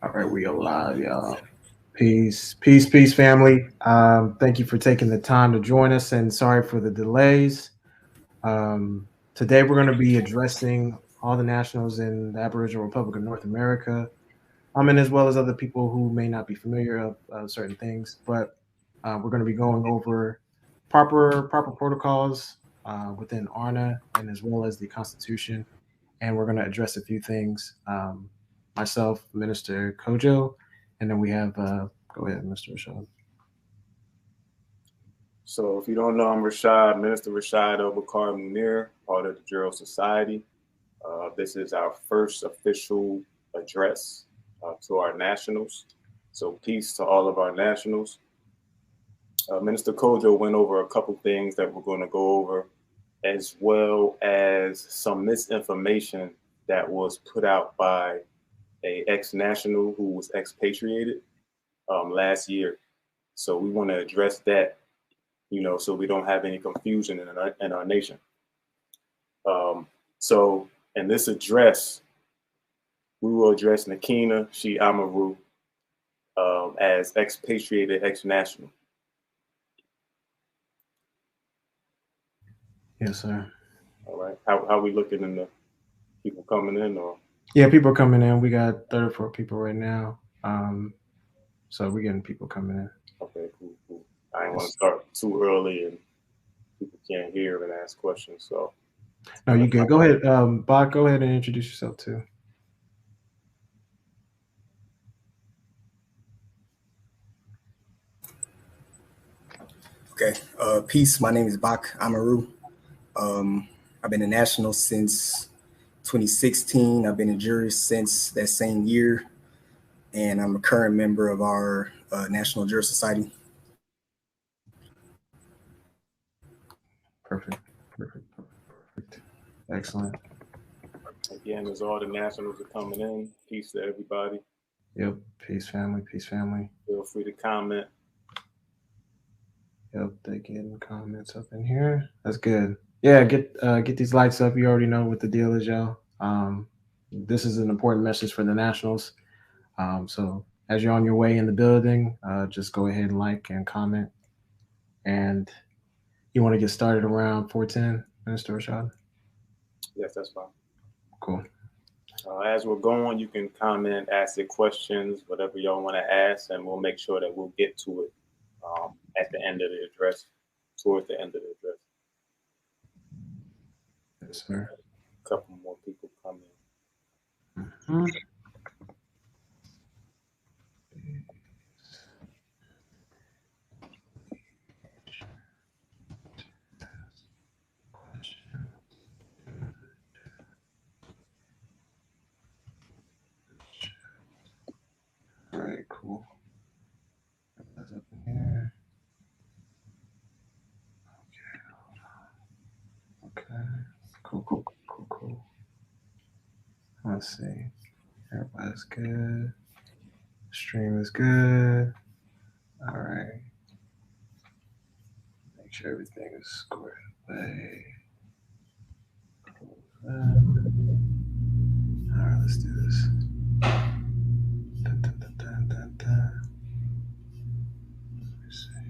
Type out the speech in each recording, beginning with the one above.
All right, we are live, y'all. Peace, peace, peace, family. Thank you for taking the time to join us, and sorry for the delays. Today, we're going to be addressing all the nationals in the Aboriginal Republic of North America, and as well as other people who may not be familiar of certain things. But we're going to be going over proper protocols within ARNA and as well as the Constitution, and we're going to address a few things. Myself, Minister Kojo, and then we have, go ahead, Mr. Rashad. So if you don't know, I'm Rashad, Minister Rashad Obakar Munir, part of the Jural Society. This is our first official address to our nationals. So peace to all of our nationals. Minister Kojo went over a couple things that we're going to go over, as well as some misinformation that was put out by a ex-national who was expatriated last year. So we want to address that, so we don't have any confusion in our nation. So in this address, we will address Nakina Shi Amaru as expatriated ex-national. Yes, sir. All right. How we looking in the people coming in, or? Yeah, people are coming in. We got 34 people right now. So we're getting people coming in. Okay, cool. I didn't want to start too early and people can't hear and ask questions. So no, you good. Go ahead, Bob. Go ahead and introduce yourself too. Okay. Peace. My name is Bak Amaru. I've been a national since 2016. I've been a jury since that same year, and I'm a current member of our National Juror Society. Perfect. Excellent. Again, as all the nationals are coming in, peace to everybody. Yep. Peace, family. Feel free to comment. Yep, they getting comments up in here. That's good. Yeah, get these lights up. You already know what the deal is, y'all. This is an important message for the nationals. So as you're on your way in the building, just go ahead and like and comment. And you want to get started around 4:10, Minister Rashad? Yes, that's fine. Cool. As we're going, you can comment, ask your questions, whatever y'all want to ask, and we'll make sure that we'll get to it at the end of the address, towards the end of the address. Yes, sir. A couple more people coming. Mm-hmm. All right, cool. That's up in here. Okay. Cool. Let's see. Everybody's good. Stream is good. All right. Make sure everything is squared away. All right, let's do this. Dun. Let me see.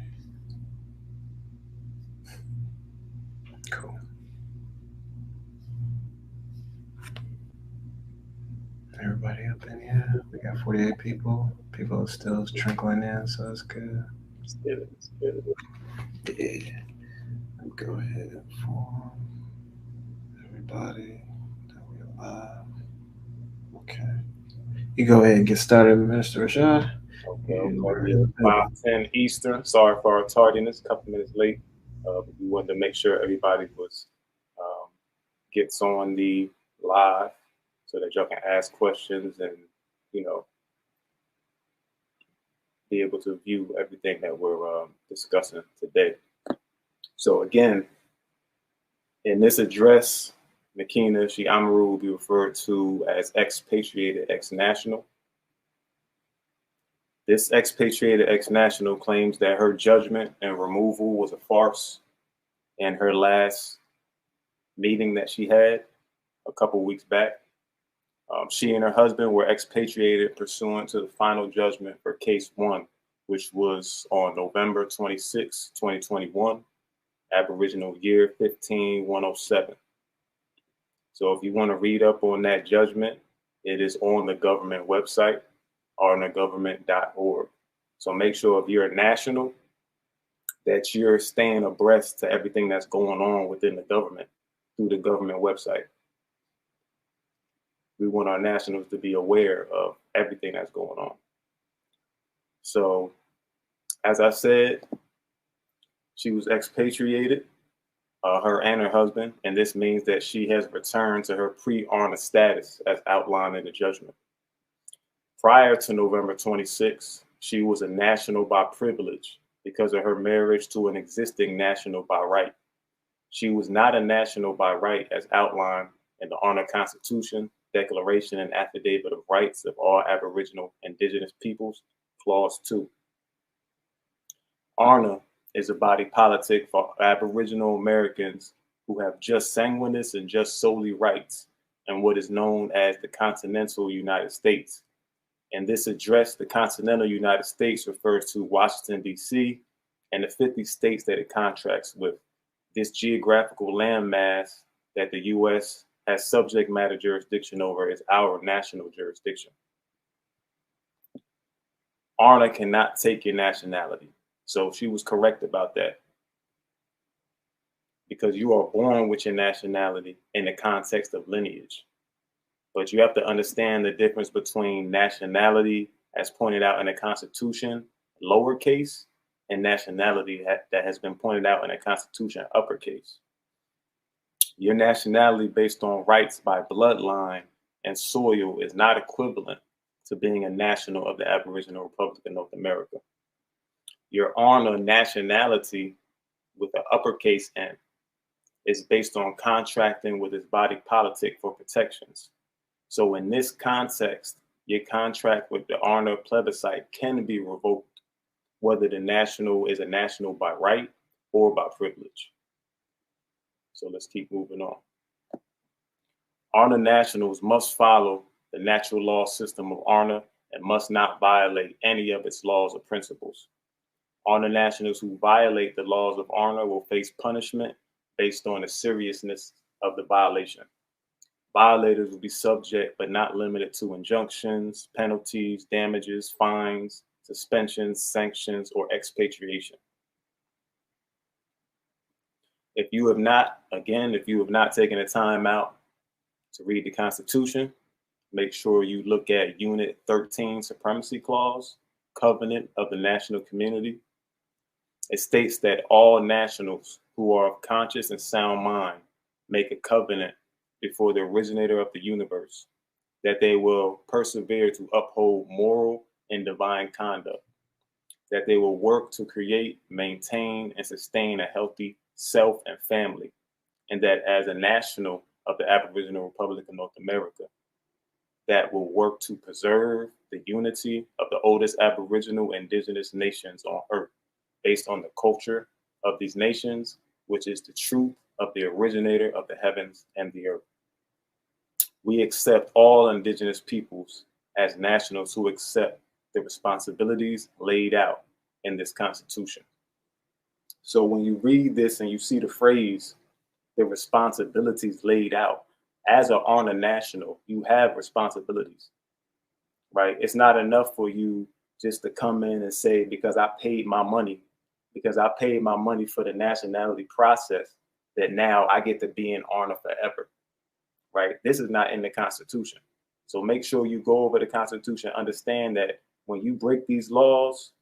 Cool. Everybody up in here. We got 48 people. People are still trickling in, so it's good. It's good. Yeah. Go ahead and inform everybody that we're live. Okay. You go ahead and get started, Minister Rashad. Okay. 5:10 Eastern. Sorry for our tardiness, a couple minutes late. But we wanted to make sure everybody was gets on the live so that y'all can ask questions and, be able to view everything that we're discussing today. So again, in this address, Nakina Shi Amaru will be referred to as expatriated ex-national. This expatriated ex-national claims that her judgment and removal was a farce, and her last meeting that she had a couple weeks back, She and her husband were expatriated pursuant to the final judgment for case 1, which was on November 26, 2021, Aboriginal year 15107. So if you want to read up on that judgment, it is on the government website, arnagovernment.org. So make sure if you're a national that you're staying abreast to everything that's going on within the government through the government website. We want our nationals to be aware of everything that's going on. So, as I said, she was expatriated, her and her husband, and this means that she has returned to her pre-ARNA status as outlined in the judgment. Prior to November 26, she was a national by privilege because of her marriage to an existing national by right. She was not a national by right as outlined in the ARNA Constitution, Declaration and Affidavit of Rights of All Aboriginal Indigenous Peoples, Clause 2. ARNA is a body politic for Aboriginal Americans who have just sanguineous and just solely rights in what is known as the continental United States. In this address, the continental United States refers to Washington, D.C., and the 50 states that it contracts with. This geographical landmass that the U.S. has subject matter jurisdiction over is our national jurisdiction. ARNA cannot take your nationality. So she was correct about that. Because you are born with your nationality in the context of lineage. But you have to understand the difference between nationality, as pointed out in the Constitution, lowercase, and nationality that has been pointed out in the Constitution, uppercase. Your nationality based on rights by bloodline and soil is not equivalent to being a national of the Aboriginal Republic of North America. Your ARNA nationality with an uppercase N is based on contracting with its body politic for protections. So in this context, your contract with the ARNA plebiscite can be revoked, whether the national is a national by right or by privilege. So let's keep moving on. ARNA nationals must follow the natural law system of ARNA and must not violate any of its laws or principles. ARNA nationals who violate the laws of ARNA will face punishment based on the seriousness of the violation. Violators will be subject but not limited to injunctions, penalties, damages, fines, suspensions, sanctions, or expatriation. If you have not taken the time out to read the Constitution, make sure you look at Unit 13 Supremacy Clause, Covenant of the National Community. It states that all nationals who are of conscious and sound mind make a covenant before the originator of the universe, that they will persevere to uphold moral and divine conduct, that they will work to create, maintain, and sustain a healthy self and family, and that as a national of the Aboriginal Republic of North America, that will work to preserve the unity of the oldest Aboriginal indigenous nations on earth, based on the culture of these nations, which is the truth of the originator of the heavens and the earth. We accept all indigenous peoples as nationals who accept the responsibilities laid out in this Constitution. So when you read this and you see the phrase, the responsibilities laid out, as an ARNA national, you have responsibilities, right? It's not enough for you just to come in and say, because I paid my money for the nationality process, that now I get to be in ARNA forever, right? This is not in the Constitution. So make sure you go over the Constitution, understand that when you break these laws,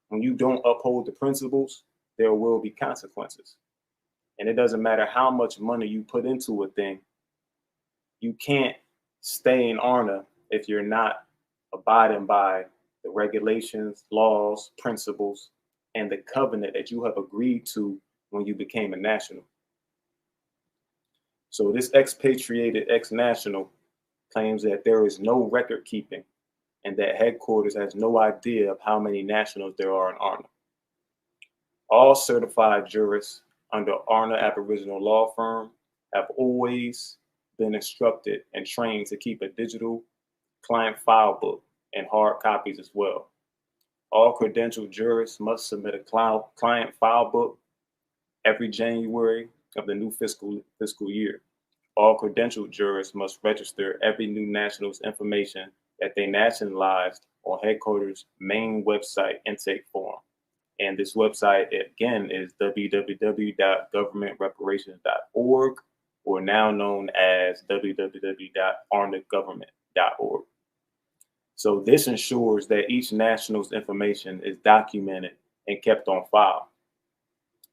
when you don't uphold the principles, there will be consequences. And it doesn't matter how much money you put into a thing, you can't stay in ARNA if you're not abiding by the regulations, laws, principles, and the covenant that you have agreed to when you became a national. So this expatriated ex-national claims that there is no record keeping and that headquarters has no idea of how many nationals there are in ARNA. All certified jurists under ARNA Aboriginal Law Firm have always been instructed and trained to keep a digital client file book and hard copies as well. All credentialed jurists must submit a client file book every January of the new fiscal year. All credentialed jurists must register every new national's information that they nationalized on headquarters' main website intake form. And this website, again, is www.governmentreparations.org, or now known as www.arnagovernment.org. So this ensures that each national's information is documented and kept on file.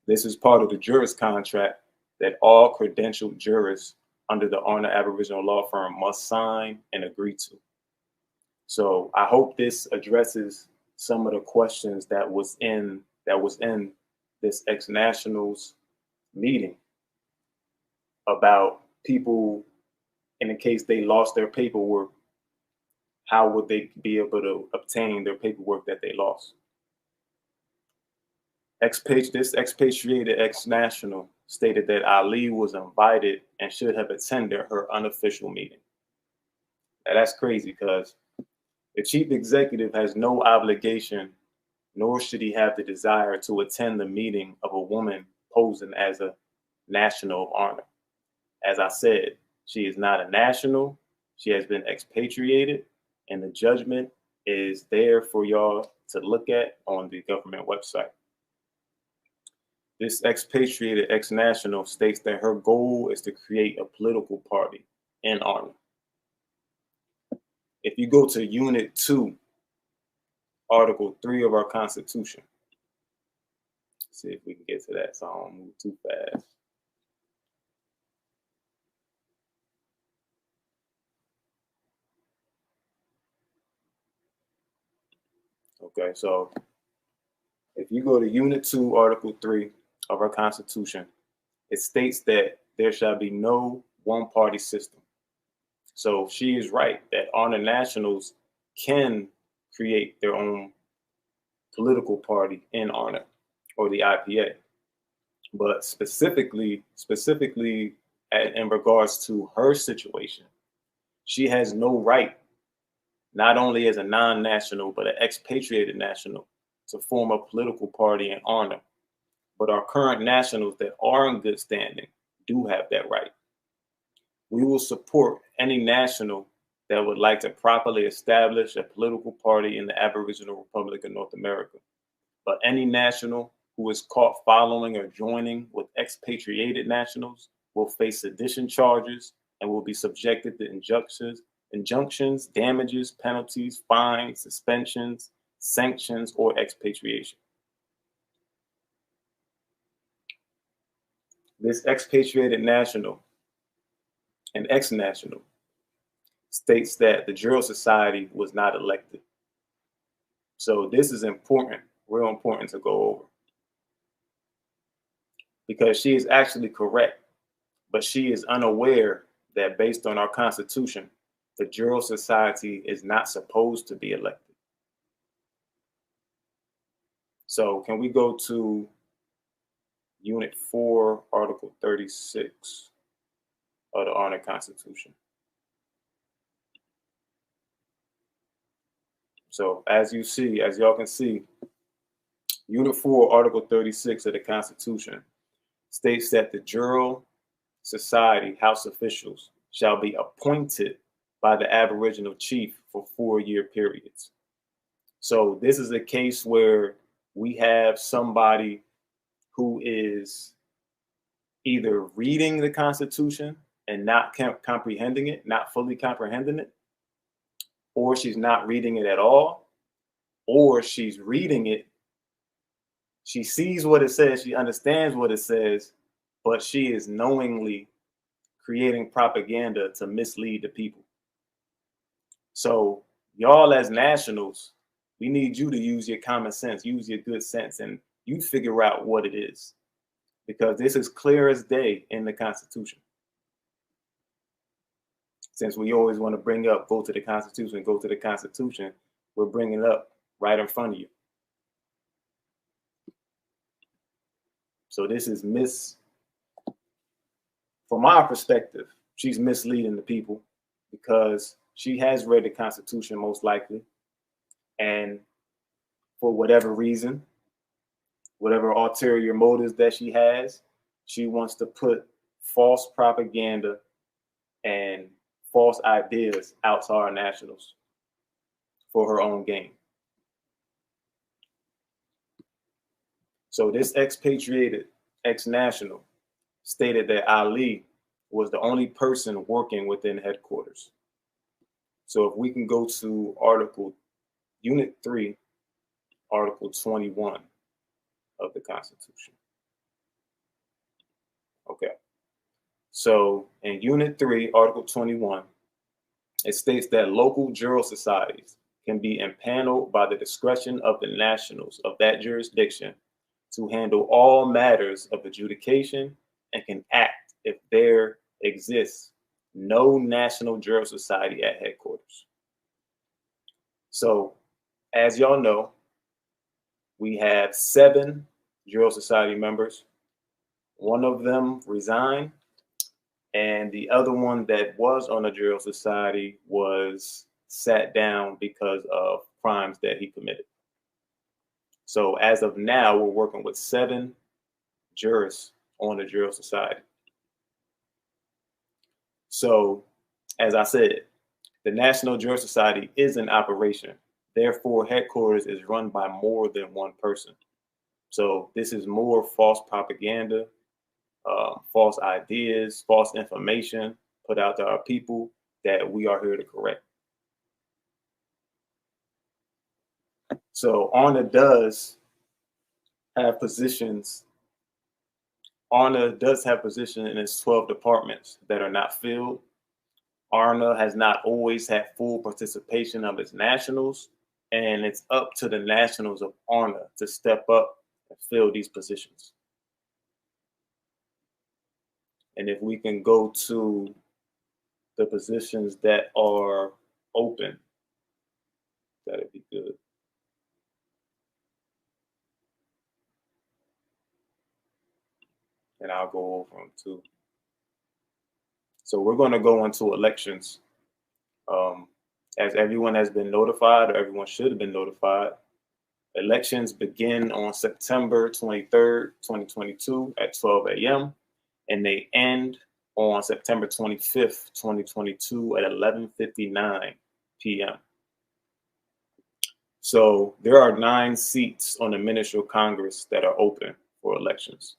This is part of the jurist contract that all credentialed jurists under the ARNA Aboriginal Law Firm must sign and agree to. So I hope this addresses some of the questions that was in this ex-nationals meeting about people, in the case they lost their paperwork, how would they be able to obtain their paperwork that they lost? This expatriated ex-national stated that Ali was invited and should have attended her unofficial meeting. Now that's crazy, because the chief executive has no obligation, nor should he have the desire to attend the meeting of a woman posing as a national of ARNA. As I said, she is not a national. She has been expatriated, and the judgment is there for y'all to look at on the government website. This expatriated ex-national states that her goal is to create a political party in ARNA. If you go to Unit 2, Article 3 of our Constitution, let's see if we can get to that so I don't move too fast. Okay, so if you go to Unit 2, Article 3 of our Constitution, it states that there shall be no one-party system. So she is right that ARNA nationals can create their own political party in ARNA or the IPA. But specifically in regards to her situation, she has no right, not only as a non-national, but an expatriated national, to form a political party in ARNA. But our current nationals that are in good standing do have that right. We will support any national that would like to properly establish a political party in the Aboriginal Republic of North America. But any national who is caught following or joining with expatriated nationals will face sedition charges and will be subjected to injunctions, damages, penalties, fines, suspensions, sanctions, or expatriation. This expatriated national and ex-national states that the Jural Society was not elected. So this is important, real important to go over, because she is actually correct, but she is unaware that based on our Constitution, the Jural Society is not supposed to be elected. So can we go to Unit 4, Article 36 of the ARNA Constitution? So as y'all can see, Unit 4, Article 36 of the Constitution states that the Jural Society House officials shall be appointed by the Aboriginal chief for 4-year periods. So this is a case where we have somebody who is either reading the Constitution and not comprehending it, not fully comprehending it, or she's not reading it at all, or she's reading it, she sees what it says, she understands what it says, but she is knowingly creating propaganda to mislead the people. So y'all as nationals, we need you to use your common sense, use your good sense, and you figure out what it is, because this is clear as day in the Constitution. Since we always want to bring up, go to the Constitution, we're bringing it up right in front of you. So this is from our perspective, she's misleading the people because she has read the Constitution most likely, and for whatever reason, whatever ulterior motives that she wants to put false propaganda and false ideas out to our nationals for her own gain. So this expatriated ex-national stated that Ali was the only person working within headquarters. So if we can go to Unit 3, Article 21 of the Constitution. Okay. So in Unit 3, Article 21, it states that local jural societies can be impaneled by the discretion of the nationals of that jurisdiction to handle all matters of adjudication and can act if there exists no national jural society at headquarters. So, as y'all know, we have 7 jural society members. One of them resigned, and the other one that was on a jural society was sat down because of crimes that he committed. So as of now, we're working with 7 jurists on the jural society. So, as I said, the National Jural Society is in operation. Therefore, headquarters is run by more than one person. So this is more false propaganda, false ideas, false information put out to our people that we are here to correct. So ARNA does have positions. ARNA does have positions in its 12 departments that are not filled. ARNA has not always had full participation of its nationals, and it's up to the nationals of ARNA to step up and fill these positions. And if we can go to the positions that are open, that'd be good. And I'll go over them too. So we're going to go into elections. As everyone has been notified, or everyone should have been notified, elections begin on September 23rd, 2022 at 12 a.m. and they end on September 25th, 2022 at 11:59 p.m. So there are 9 seats on the Ministerial Congress that are open for elections.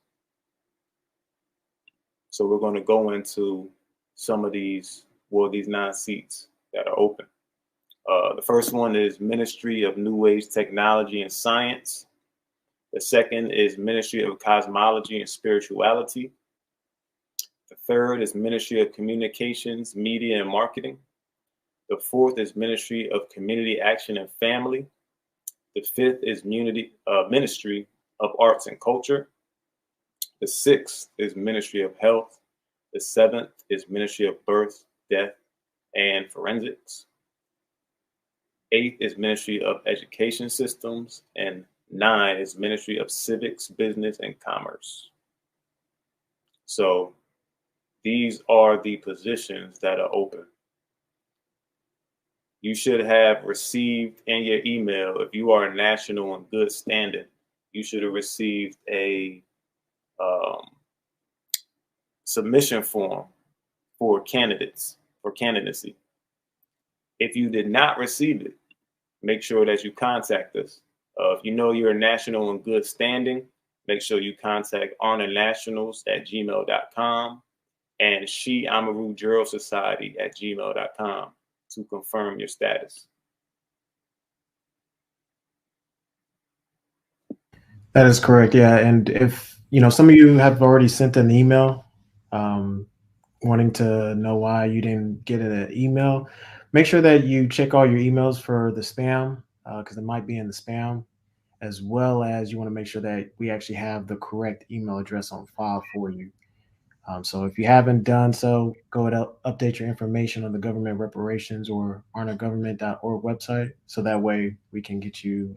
So we're going to go into some of these 9 seats that are open. The first one is Ministry of New Age Technology and Science. The second is Ministry of Cosmology and Spirituality. The third is Ministry of Communications, Media and Marketing. The fourth is Ministry of Community Action and Family. The fifth is Ministry of Arts and Culture. The sixth is Ministry of Health. The seventh is Ministry of Birth, Death, and Forensics. 8th is Ministry of Education Systems, and 9 is Ministry of Civics, Business, and Commerce. So these are the positions that are open. You should have received in your email, if you are a national in good standing, you should have received a submission form for candidates, for candidacy. If you did not receive it, make sure that you contact us. If you know you're a national in good standing, make sure you contact arnanationals@gmail.com and Amaru Jural Society @gmail.com to confirm your status. That is correct. Yeah. And if, some of you have already sent an email wanting to know why you didn't get an email, make sure that you check all your emails for the spam, because it might be in the spam, as well as you want to make sure that we actually have the correct email address on file for you. So if you haven't done so, go and update your information on the government reparations or arnagovernment.org website. So that way we can get you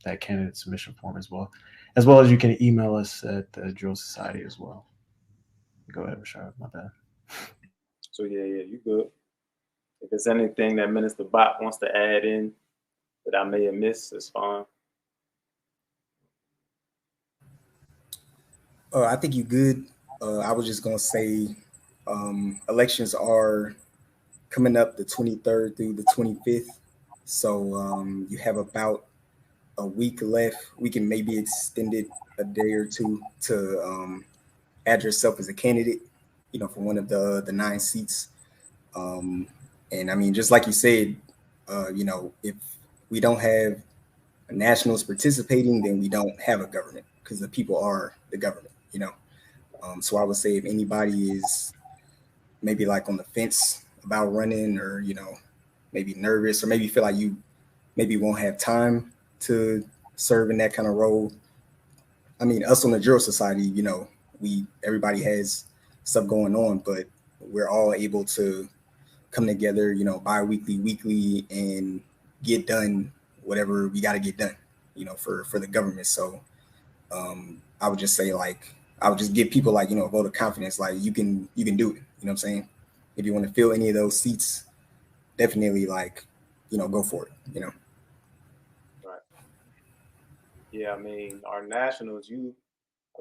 that candidate submission form as well as you can email us at the Drill Society as well. Go ahead, Rashad. My bad. So yeah, you good. If there's anything that Minister Bot wants to add in that I may have missed, it's fine. I think you good. I was just gonna say, elections are coming up the 23rd through the 25th, so you have about a week left. We can maybe extend it a day or two to add yourself as a candidate, for one of the 9 seats. And I mean, just like you said, if we don't have nationals participating, then we don't have a government because the people are the government. So I would say if anybody is maybe like on the fence about running, or maybe nervous, or maybe feel like you maybe won't have time to serve in that kind of role. I mean, us on the Jural Society, everybody has stuff going on, but we're all able to come together, bi-weekly, weekly, and get done whatever we got to get done, for the government. So I would just say, like, I would just give people, like, a vote of confidence. Like, you can do it. You know what I'm saying? If you want to fill any of those seats, definitely, like, go for it. Right. Yeah, I mean, our nationals, a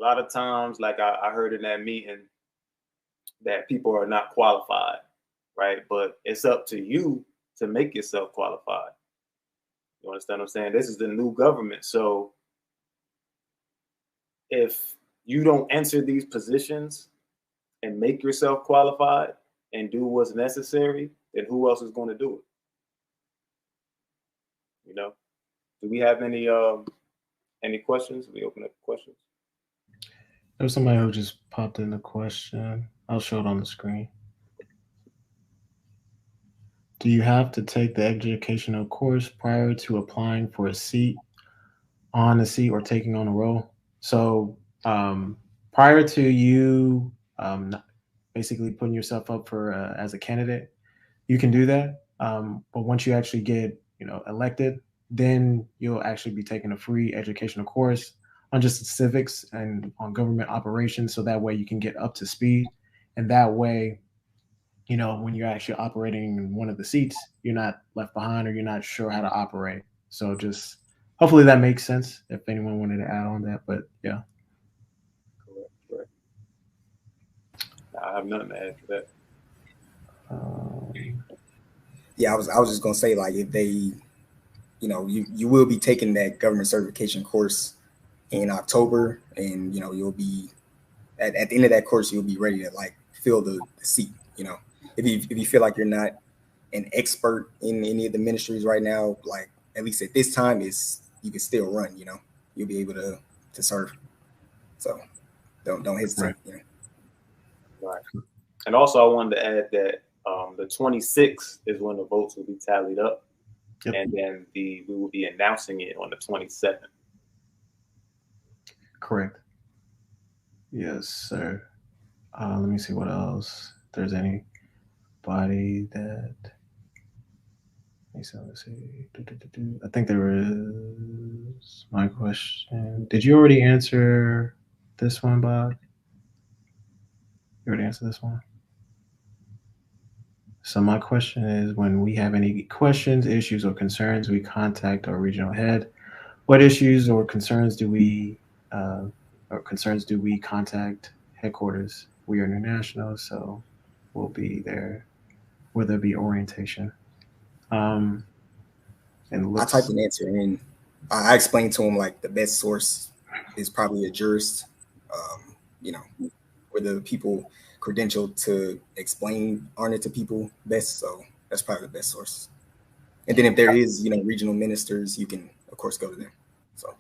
lot of times, like I heard in that meeting, that people are not qualified, right? But it's up to you to make yourself qualified. You understand what I'm saying? This is the new government. So if you don't enter these positions and make yourself qualified and do what's necessary, then who else is going to do it? Do we have any questions? We open up questions. There was somebody who just popped in a question. I'll show it on the screen. Do you have to take the educational course prior to applying for a seat, on a seat, or taking on a role? So prior to you basically putting yourself up for as a candidate, you can do that. But once you actually get elected, then you'll actually be taking a free educational course on just civics and on government operations, so that way you can get up to speed, and that way, when you're actually operating in one of the seats, you're not left behind or you're not sure how to operate. So just hopefully that makes sense if anyone wanted to add on that. But yeah. Correct. I have nothing to add to that. Yeah, I was just gonna say, like, if they, you will be taking that government certification course in October, and you'll be at the end of that course, you'll be ready to, like, fill the seat. If you feel like you're not an expert in any of the ministries right now, like, at least at this time, is you can still run. You'll be able to serve. So don't hesitate. Right. Right. And also, I wanted to add that the 26th is when the votes will be tallied up, Yep. and then we will be announcing it on the 27th. Correct. Yes, sir. Let me see what else. If there's anybody that. Let's see. I think there is my question. Did you already answer this one, Bob? You already answered this one? So my question is, when we have any questions, issues, or concerns, we contact our regional head. What issues or concerns do we contact headquarters? We are international, so we'll be there where there be orientation. And I typed an answer in. I explained to him, like, the best source is probably a jurist, where the people credentialed to explain ARNA to people best. So that's probably the best source. And then if there is, regional ministers, you can, of course, go to them. So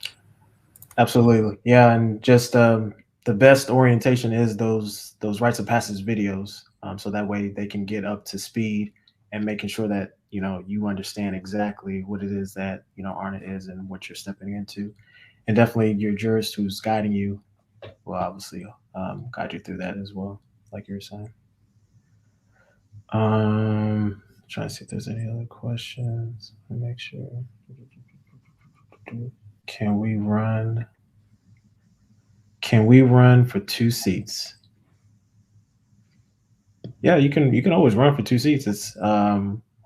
absolutely, yeah, and just the best orientation is those rites of passage videos, so that way they can get up to speed and making sure that you understand exactly what it is that ARNA is and what you're stepping into, and definitely your jurist who's guiding you will obviously guide you through that as well, like you were saying. Trying to see if there's any other questions. Let me make sure. Can we run? Can we run for 2 seats? Yeah, you can always run for 2 seats. It's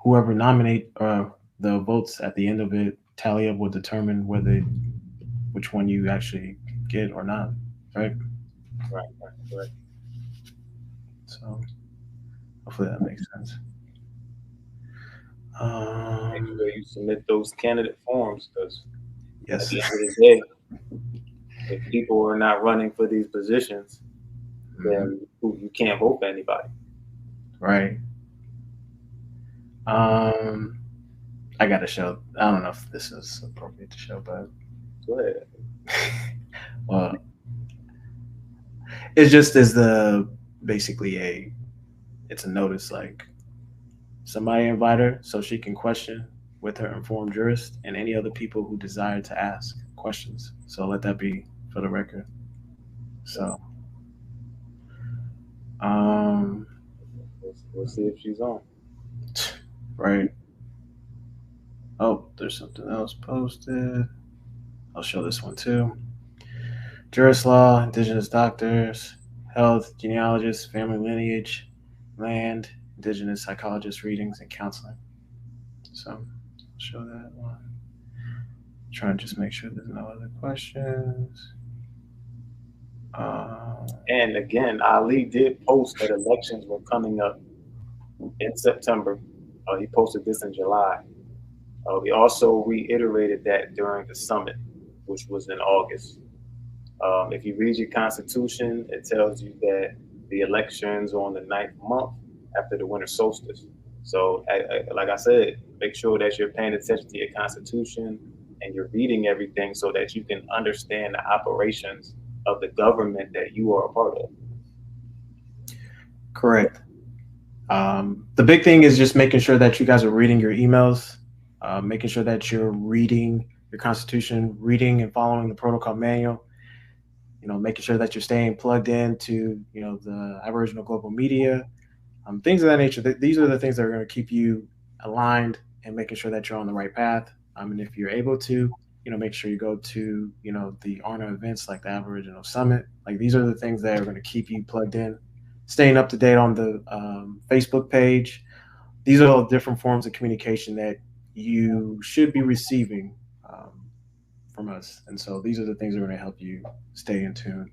whoever nominate the votes at the end of it tally up will determine whether which one you actually get or not, right? Right, right, right. So hopefully that makes sense. Make sure you submit those candidate forms because at Yes. the end of the day, if people are not running for these positions, Mhm. then you can't vote for anybody. Right. Um, I got to show. I don't know if this is appropriate to show, but Go ahead. well, it's just as the basically it's a notice like somebody invite her so she can question with her informed jurist and any other people who desire to ask questions. So let that be for the record. So, um, We'll see if she's on. right. Oh, there's something else posted. I'll show this one too. Jurist law, indigenous doctors, health, genealogists, family lineage, land, indigenous psychologist readings and counseling. So I'll show that one. Trying to just make sure there's no other questions. Um, And again, Ali did post that elections were coming up in September. He posted this in July. We also reiterated that during the summit, which was in August. If you read your constitution, it tells you that the elections are on the ninth month after the winter solstice. So, like I said, make sure that you're paying attention to your constitution and you're reading everything so that you can understand the operations of the government that you are a part of. Correct. The big thing is just making sure that you guys are reading your emails, making sure that you're reading your constitution, reading and following the protocol manual. Making sure that you're staying plugged into the Aboriginal global media, things of that nature. These are the things that are going to keep you aligned and making sure that you're on the right path. And if you're able to, make sure you go to the ARNA events like the Aboriginal Summit. Like these are the things that are going to keep you plugged in, staying up to date on the Facebook page. These are all different forms of communication that you should be receiving from us. And so these are the things that are going to help you stay in tune.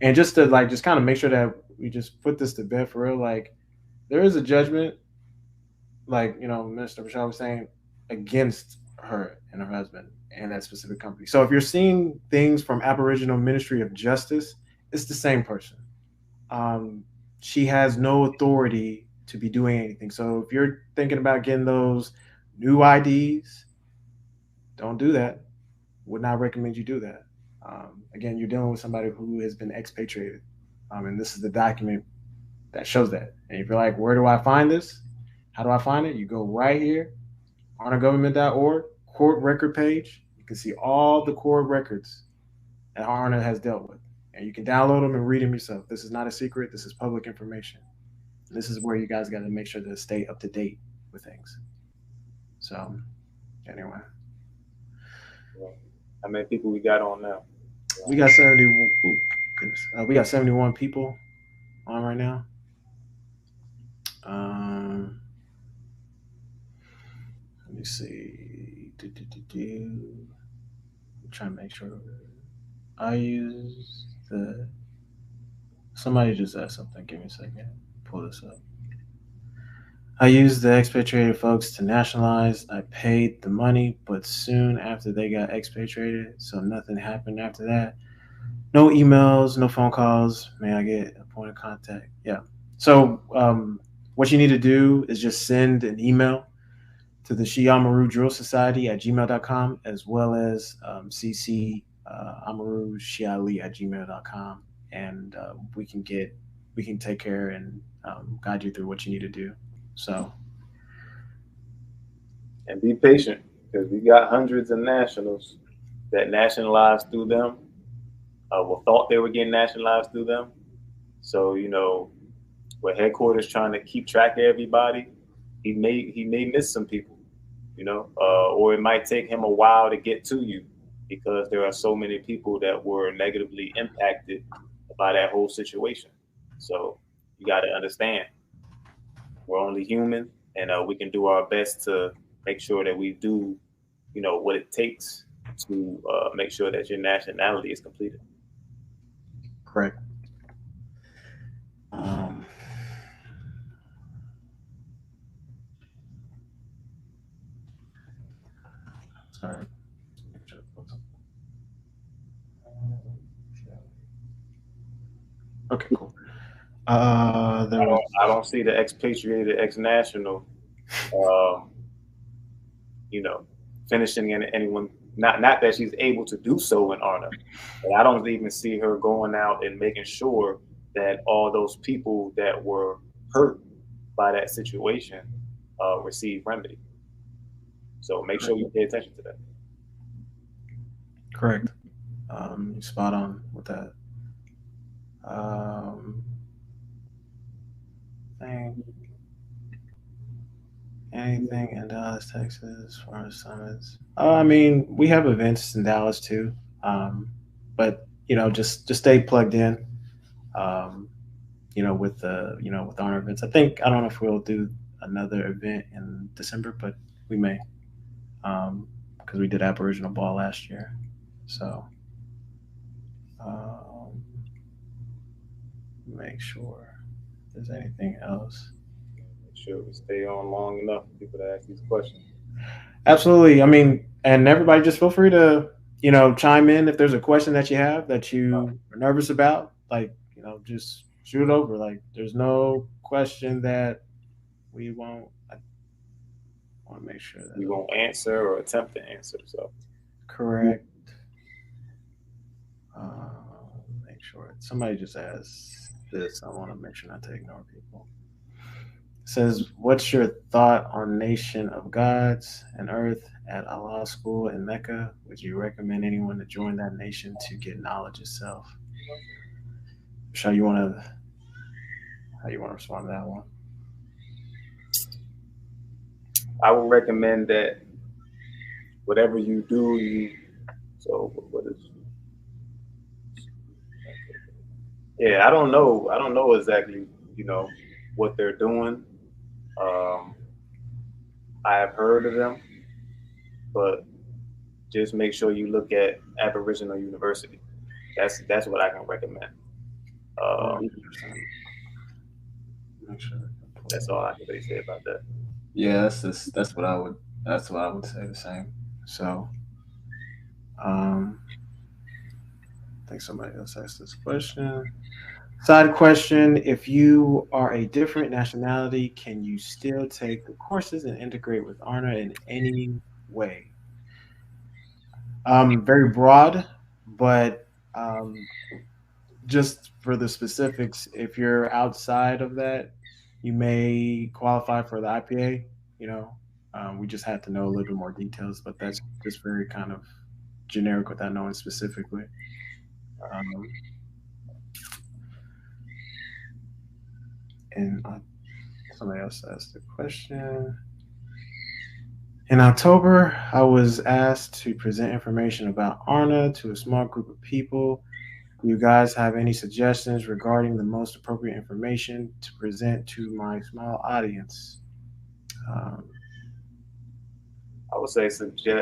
And just to just kind of make sure that we just put this to bed for real. Like there is a judgment, like Minister Rashad was saying, against her and her husband and that specific company. So if you're seeing things from Aboriginal Ministry of Justice, it's the same person. Um, she has no authority to be doing anything. So if you're thinking about getting those new IDs, don't do that. Would not recommend you do that. Again, you're dealing with somebody who has been expatriated, and this is the document that shows that. And if you're like, where do I find this? How do I find it? You go right here, arnagovernment.org, court record page. You can see all the court records that ARNA has dealt with. And you can download them and read them yourself. This is not a secret. This is public information. This is where you guys got to make sure to stay up to date with things. So, anyway. How many people we got on now? We got 70. Ooh, goodness. We got 71 people on right now. Let me see. I'm trying to make sure. I use the. Somebody just asked something. Give me a second. Pull this up. I used the expatriated folks to nationalize. I paid the money, but soon after they got expatriated, so nothing happened after that. No emails, no phone calls. May I get a point of contact? Yeah. So what you need to do is just send an email to the Shiamaru Drill Society at gmail.com as well as CC Amaru Shiali at gmail.com. And we can take care and guide you through what you need to do. So, and be patient because we got hundreds of nationals that nationalized through them, or thought they were getting nationalized through them. So with headquarters trying to keep track of everybody, he may miss some people, or it might take him a while to get to you because there are so many people that were negatively impacted by that whole situation. So you got to understand We're only human, and we can do our best to make sure that we do, what it takes to make sure that your nationality is completed. Correct. Um, sorry. Okay, cool. There was. I don't see the expatriated ex-national, um, you know, finishing in anyone. Not that she's able to do so in ARNA, but I don't even see her going out and making sure that all those people that were hurt by that situation receive remedy. So make sure you pay attention to that. Correct. You're spot on with that. Thing. Anything in Dallas, Texas, as far as summits? I mean, we have events in Dallas too, but just stay plugged in. Um, with our events. I don't know if we'll do another event in December, but we may, because we did Aboriginal Ball last year. So um, make sure if there's anything else. Make sure we stay on long enough for people to ask these questions. Absolutely. I mean, and everybody just feel free to, chime in if there's a question that you have that you are nervous about. Like, just shoot it over. Like, there's no question that we won't. I want to make sure that we won't answer or attempt to answer. So correct. Make sure somebody just asked this. I want to make sure not to ignore people. It says, "What's your thought on Nation of Gods and Earth at Allah School in Mecca? Would you recommend anyone to join that nation to get knowledge itself?" Michelle, how you want to respond to that one? I would recommend that whatever you do, what is? Yeah, I don't know. I don't know exactly, what they're doing. I have heard of them, but just make sure you look at Aboriginal University. That's what I can recommend. Make sure. That's all I can really say about that. Yeah, that's what I would say the same. So, I think somebody else asked this question. Side question: if you are a different nationality, can you still take the courses and integrate with ARNA in any way? Very broad, but just for the specifics, if you're outside of that, you may qualify for the IPA. We just had to know a little bit more details, but that's just very kind of generic without knowing specifically. Um, and somebody else asked the question. In October, I was asked to present information about ARNA to a small group of people. Do you guys have any suggestions regarding the most appropriate information to present to my small audience? I would say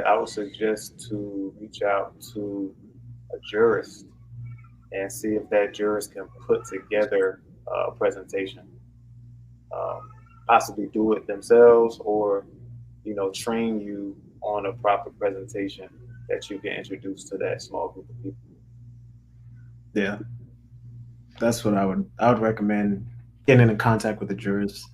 I would suggest to reach out to a jurist and see if that jurist can put together a presentation. Possibly do it themselves, or train you on a proper presentation that you can introduce to that small group of people. Yeah, that's what I would recommend, getting in contact with the jurist,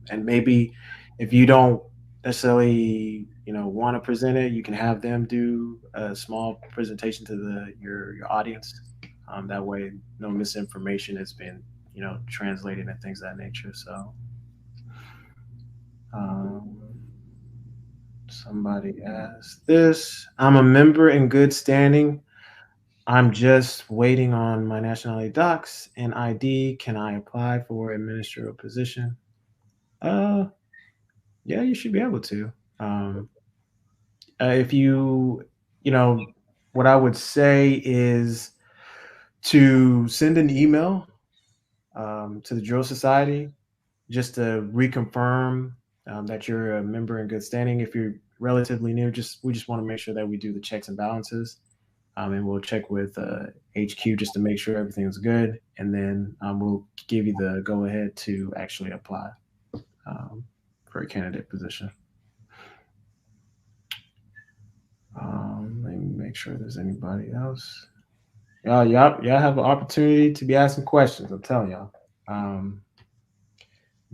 and maybe if you don't necessarily want to present it, you can have them do a small presentation to your audience. That way, no misinformation has been translated and things of that nature. So, somebody asked this: I'm a member in good standing. I'm just waiting on my nationality docs and ID. Can I apply for a ministerial position? Uh, yeah, you should be able to. If what I would say is to send an email to the Drill Society just to reconfirm that you're a member in good standing. If you're relatively new, we just want to make sure that we do the checks and balances, and we'll check with HQ just to make sure everything's good, and then we'll give you the go ahead to actually apply for a candidate position. Let me make sure there's anybody else. Y'all have an opportunity to be asking questions. I'm telling y'all.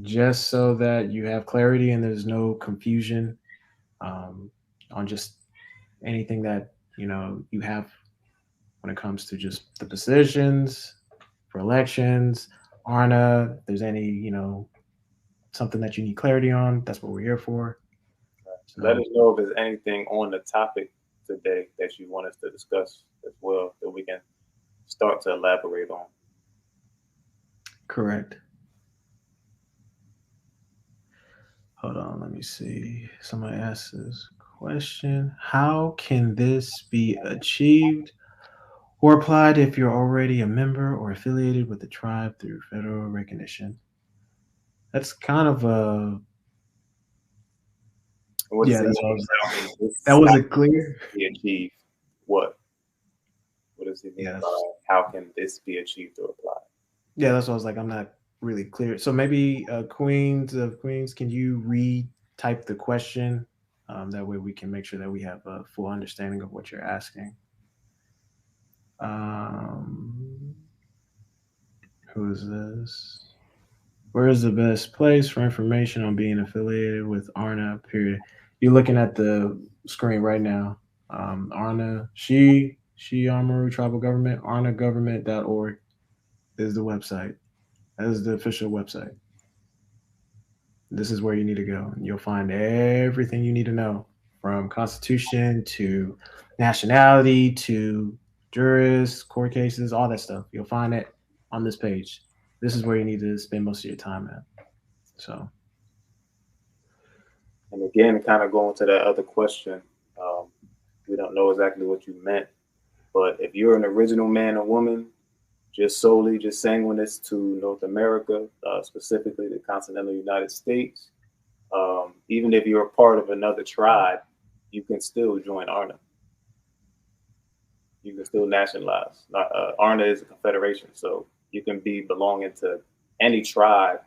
Just so that you have clarity and there's no confusion on just anything that you have when it comes to just the positions for elections, ARNA. If there's any something that you need clarity on, that's what we're here for. So, let us know if there's anything on the topic today that you want us to discuss as well that we can start to elaborate on. Correct. Hold on, let me see. Somebody asked this question. How can this be achieved or applied if you're already a member or affiliated with the tribe through federal recognition? That's kind of a what yeah. That's what that wasn't clear. Be achieved. What does it mean by how can this be achieved or applied? Yeah, that's what I was like. I'm not really clear. So maybe Queens of Queens, can you retype the question? That way we can make sure that we have a full understanding of what you're asking. Who is this? Where is the best place for information on being affiliated with ARNA? Period. You're looking at the screen right now. ARNA, she Amaru Tribal Government, arnagovernment.org is the website. That is the official website. This is where you need to go. You'll find everything you need to know, from constitution to nationality to jurists, court cases, all that stuff. You'll find it on this page. This is where you need to spend most of your time at. So, and again, kind of going to that other question, we don't know exactly what you meant, but if you're an original man or woman, just sanguineous to North America, specifically the continental United States, even if you're a part of another tribe, you can still join ARNA. You can still nationalize. ARNA is a confederation, so you can be belonging to any tribe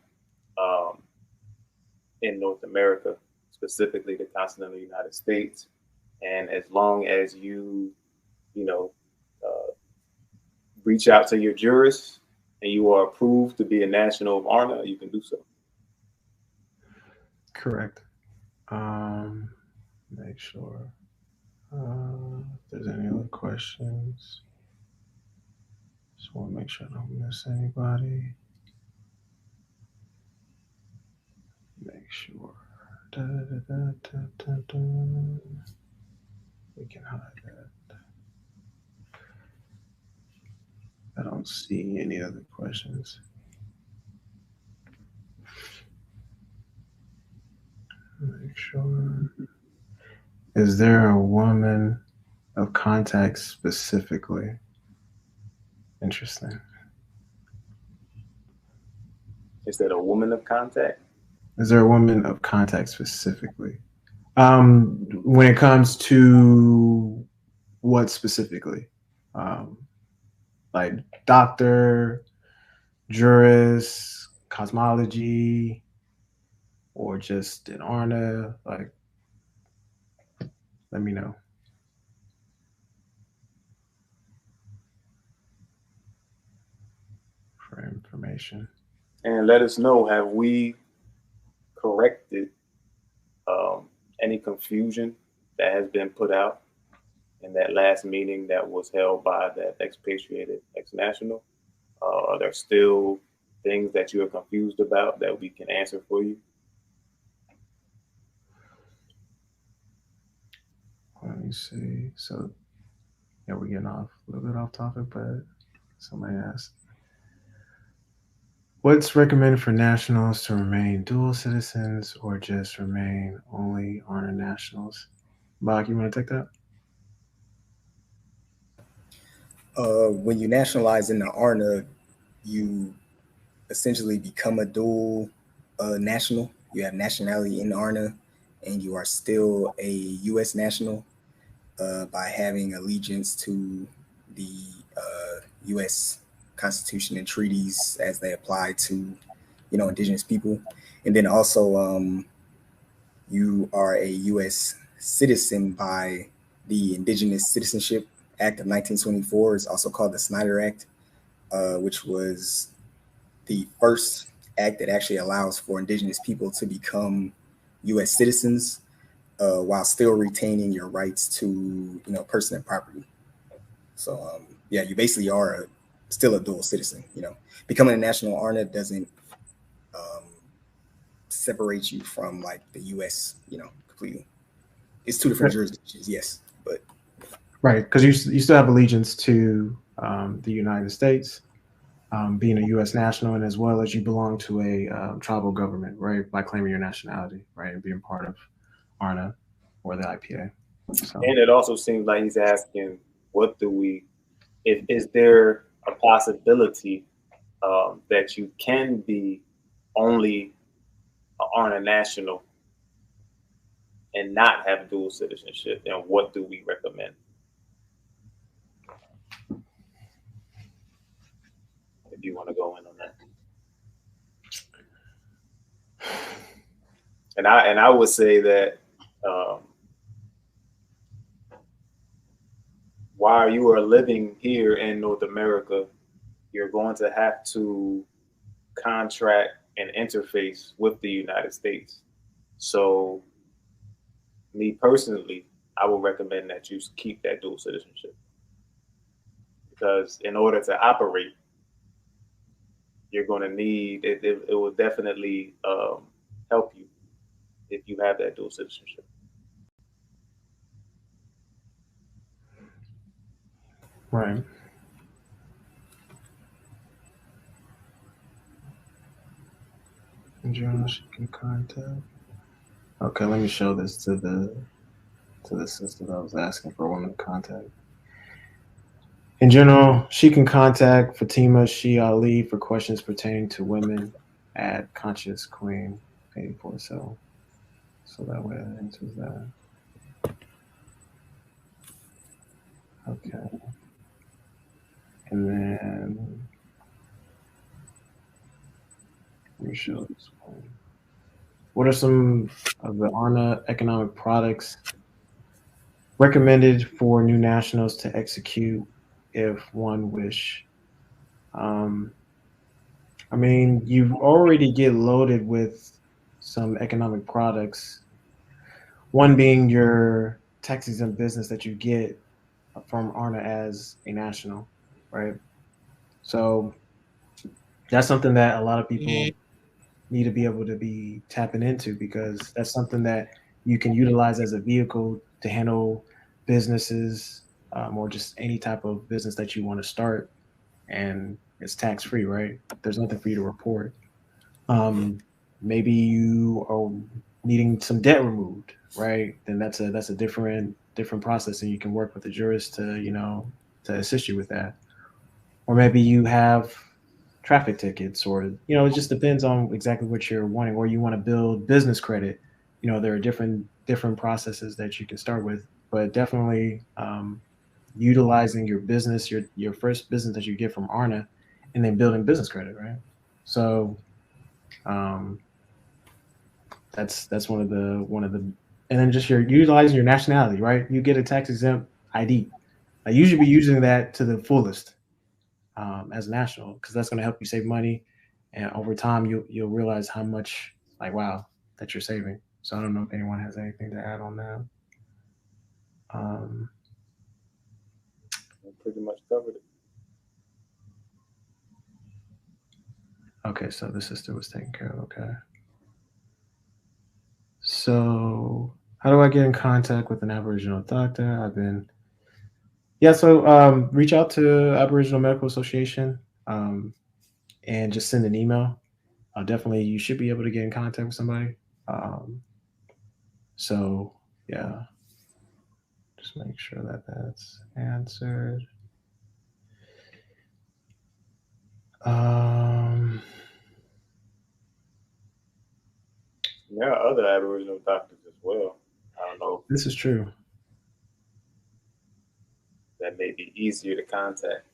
in North America, specifically the continental United States. And as long as you reach out to your jurist and you are approved to be a national of ARNA, you can do so. Correct. Make sure if there's any other questions. Just want to make sure I don't miss anybody. Make sure. We can hide that. I don't see any other questions. Make sure. Is there a woman of contact specifically? Interesting. Is that a woman of contact? Is there a woman of contact specifically? When it comes to what specifically? Like doctor, jurist, cosmology, or just an ARNA? Like, let me know. For information. And let us know, have we corrected any confusion that has been put out in that last meeting that was held by that expatriated ex-national? Are there still things that you are confused about that we can answer for you? Let me see. So, yeah, we're getting off a little bit off topic, but somebody asked, what's recommended for nationals to remain dual citizens or just remain only ARNA nationals? Bach, you want to take that? When you nationalize in the ARNA, you essentially become a dual national. You have nationality in ARNA, and you are still a U.S. national by having allegiance to the U.S. Constitution and treaties as they apply to, indigenous people. And then also, you are a U.S. citizen by the Indigenous Citizenship Act of 1924. It's also called the Snyder Act, which was the first act that actually allows for indigenous people to become U.S. citizens while still retaining your rights to, person and property. So, yeah, you basically are still a dual citizen. Becoming a national ARNA doesn't separate you from like the U.S. Completely. It's two different jurisdictions, yes, but right, because you still have allegiance to the United States, being a U.S. national, and as well as you belong to a tribal government, right, by claiming your nationality, right, and being part of ARNA or the IPA. So. And it also seems like he's asking, what do we? Is there a possibility that you can be only an ARNA national and not have dual citizenship? And what do we recommend? If you want to go in on that. And I would say that while you are living here in North America, you're going to have to contract and interface with the United States. So, me personally, I would recommend that you keep that dual citizenship because in order to operate, you're going to need it. It will definitely help you if you have that dual citizenship. Right. Josh can contact. Okay, let me show this to the sister that was asking for a woman to contact. In general, she can contact Fatima Shi Ali for questions pertaining to women at Conscious Queen 84. So that way that answers that. Okay. And then let me show this one. What are some of the ARNA economic products recommended for new nationals to execute if one wish? I mean, you already get loaded with some economic products. One being your tax exempt business that you get from ARNA as a national, right? So that's something that a lot of people need to be able to be tapping into because that's something that you can utilize as a vehicle to handle businesses or just any type of business that you want to start, and it's tax free, right? There's nothing for you to report. Um, Maybe you are needing some debt removed, right? Then that's a different process, and you can work with the jurist to to assist you with that. Or maybe you have traffic tickets, or it just depends on exactly what you're wanting. Or you want to build business credit. There are different processes that you can start with, but definitely utilizing your business, your first business that you get from ARNA, and then building business credit, right? So um, that's one of the, and then just your utilizing your nationality, right? You get a tax exempt ID. You should be using that to the fullest as a national because that's going to help you save money, and over time you'll realize how much wow that you're saving. So I don't know if anyone has anything to add on that. Um, I pretty much covered it. okay, so the sister was taken care of. Okay. So, how do I get in contact with an Aboriginal doctor? So reach out to Aboriginal Medical Association and just send an email. Definitely, you should be able to get in contact with somebody. Um, so, yeah, just make sure that that's answered. Um, There are other Aboriginal doctors as well. I don't know. This is true. That may be easier to contact.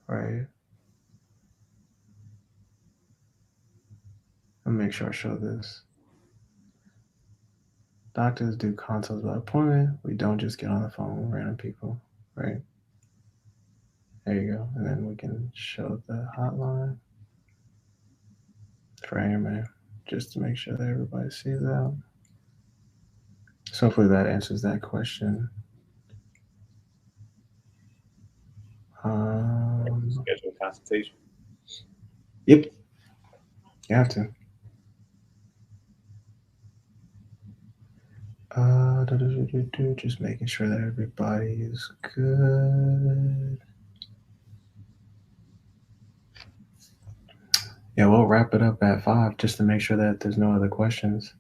Right. Let me make sure I show this. Doctors do consults by appointment. We don't just get on the phone with random people. Right. There you go. And then we can show the hotline for ARNA just to make sure that everybody sees that. So hopefully that answers that question. Schedule a consultation. Yep. You have to. Just making sure that everybody is good. Yeah, we'll wrap it up at 5 just to make sure that there's no other questions.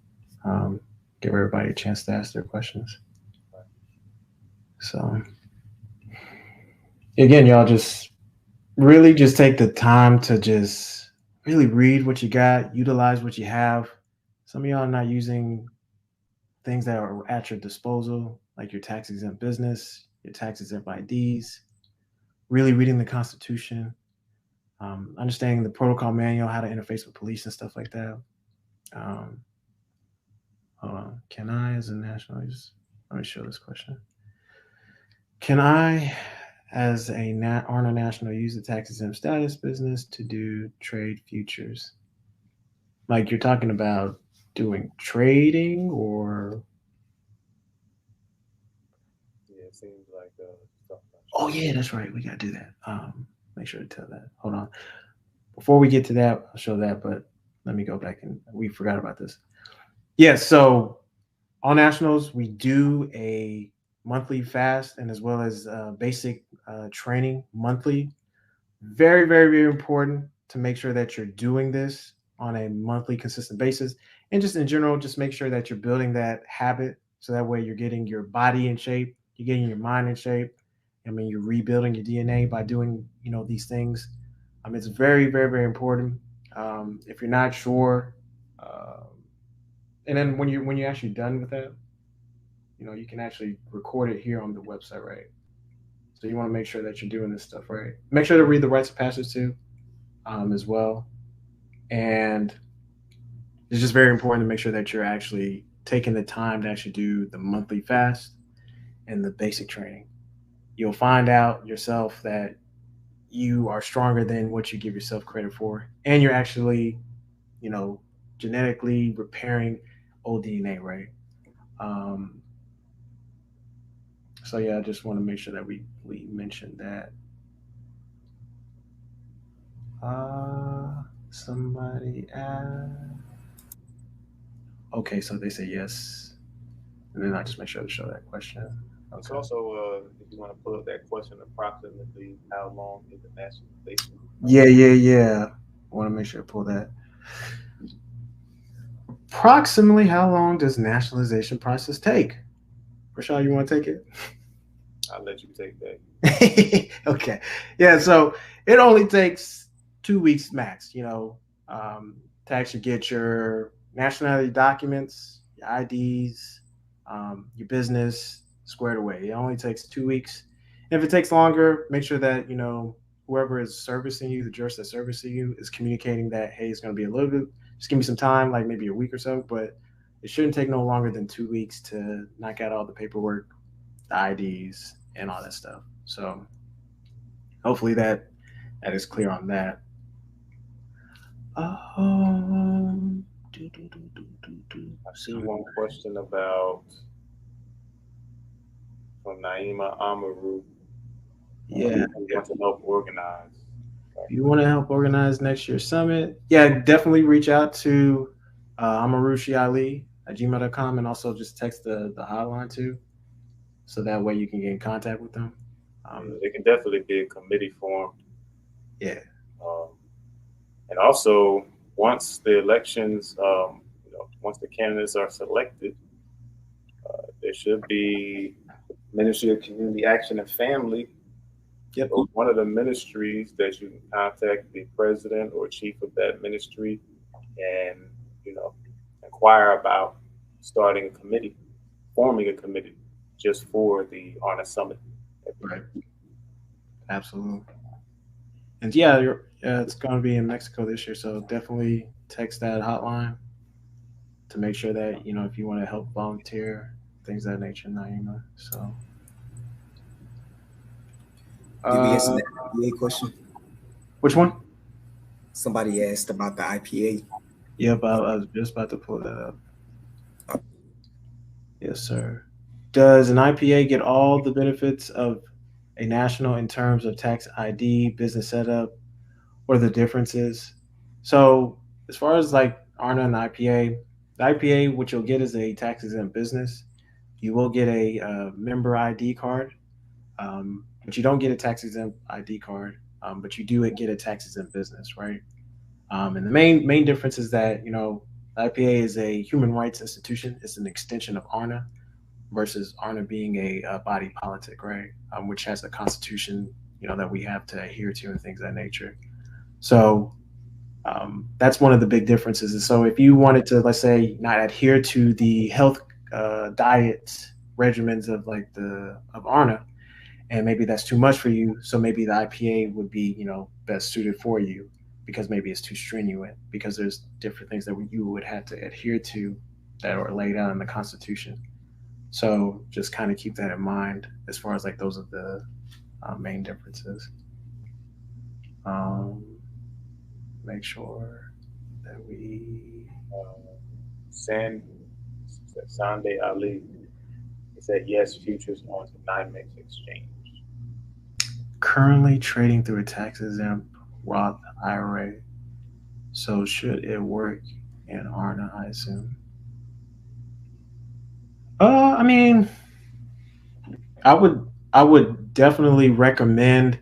Give everybody a chance to ask their questions. So, again, y'all just really just take the time to just really read what you got, utilize what you have. Some of y'all are not using things that are at your disposal, like your tax exempt business, your tax exempt IDs, really reading the Constitution, understanding the protocol manual, how to interface with police and stuff like that. Hold on. Can I, as a national, let me show this question. Can I, as a ARNA national, use the tax exempt status business to do trade futures? Like you're talking about doing trading or? Yeah, it seems like stuff. Oh yeah, that's right. We gotta do that. Make sure to tell that. Hold on. Before we get to that, I'll show that, but let me go back and we forgot about this. Yeah, so all nationals, we do a monthly fast and as well as basic training monthly. Very, very, very important to make sure that you're doing this on a monthly consistent basis. And just in general, just make sure that you're building that habit so that way you're getting your body in shape, you're getting your mind in shape. I mean, you're rebuilding your DNA by doing, these things. It's very, very, very important. If you're not sure, and then when you're actually done with that, you can actually record it here on the website, right? So you want to make sure that you're doing this stuff right. Make sure to read the rites of passage too, as well. And it's just very important to make sure that you're actually taking the time to actually do the monthly fast and the basic training. You'll find out yourself that you are stronger than what you give yourself credit for, and you're actually, genetically repairing old DNA, right? So yeah, I just want to make sure that we mentioned that. Somebody asked. Okay, so they say yes, and then I just make sure to show that question. Okay. It's also, if you want to pull up that question, approximately how long is the nationalization? Yeah. I want to make sure to pull that. Approximately how long does nationalization process take? Rashad, you want to take it? I'll let you take that. Okay. Yeah, so it only takes 2 weeks max, to actually get your nationality documents, your IDs, your business squared away. It only takes 2 weeks. And if it takes longer, make sure that, whoever is servicing you, the jurist that's servicing you, is communicating that, hey, it's going to be a little bit, just give me some time, like maybe a week or so, but it shouldn't take no longer than 2 weeks to knock out all the paperwork, the IDs, and all that stuff. So hopefully that is clear on that. I see one question about from Naima Amaru. Yeah. We want to help organize. If you want to help organize next year's summit, yeah, definitely reach out to Amarushi Ali at gmail.com and also just text the hotline too. So that way you can get in contact with them. It can definitely be a committee formed. Yeah. And also, once the elections, once the candidates are selected, there should be Ministry of Community Action and Family Yep. So one of the ministries that you can contact the president or chief of that ministry and, you know, inquire about starting a committee, forming a committee just for the ARNA Summit. Right. Absolutely. And yeah, it's going to be in Mexico this year, so definitely text that hotline to make sure that if you want to help volunteer, things of that nature, Naima. So, Did we answer uh, that IPA question? which one? Somebody asked about the IPA. Yep, I was just about to pull that up. Yes, sir. Does an IPA get all the benefits of a national in terms of tax ID, business setup, or the differences? So, as far as like ARNA and the IPA, what you'll get is a tax exempt business. You will get a member ID card, but you don't get a tax exempt ID card, but you do get a tax exempt business, right? And the main difference is that the IPA is a human rights institution. It's an extension of ARNA versus ARNA being a body politic, right? Which has a constitution, that we have to adhere to and things of that nature. So that's one of the big differences. And so if you wanted to, let's say, not adhere to the health diet regimens of like the of ARNA, and maybe that's too much for you, so maybe the IPA would be best suited for you because maybe it's too strenuous because there's different things that you would have to adhere to that are laid out in the Constitution. So just kind of keep that in mind as far as like those are the main differences. Um, make sure that we San Sunday Ali. He said yes, futures on the NYMEX exchange. currently trading through a tax exempt Roth IRA. So should it work in ARNA, I assume? I mean, I would definitely recommend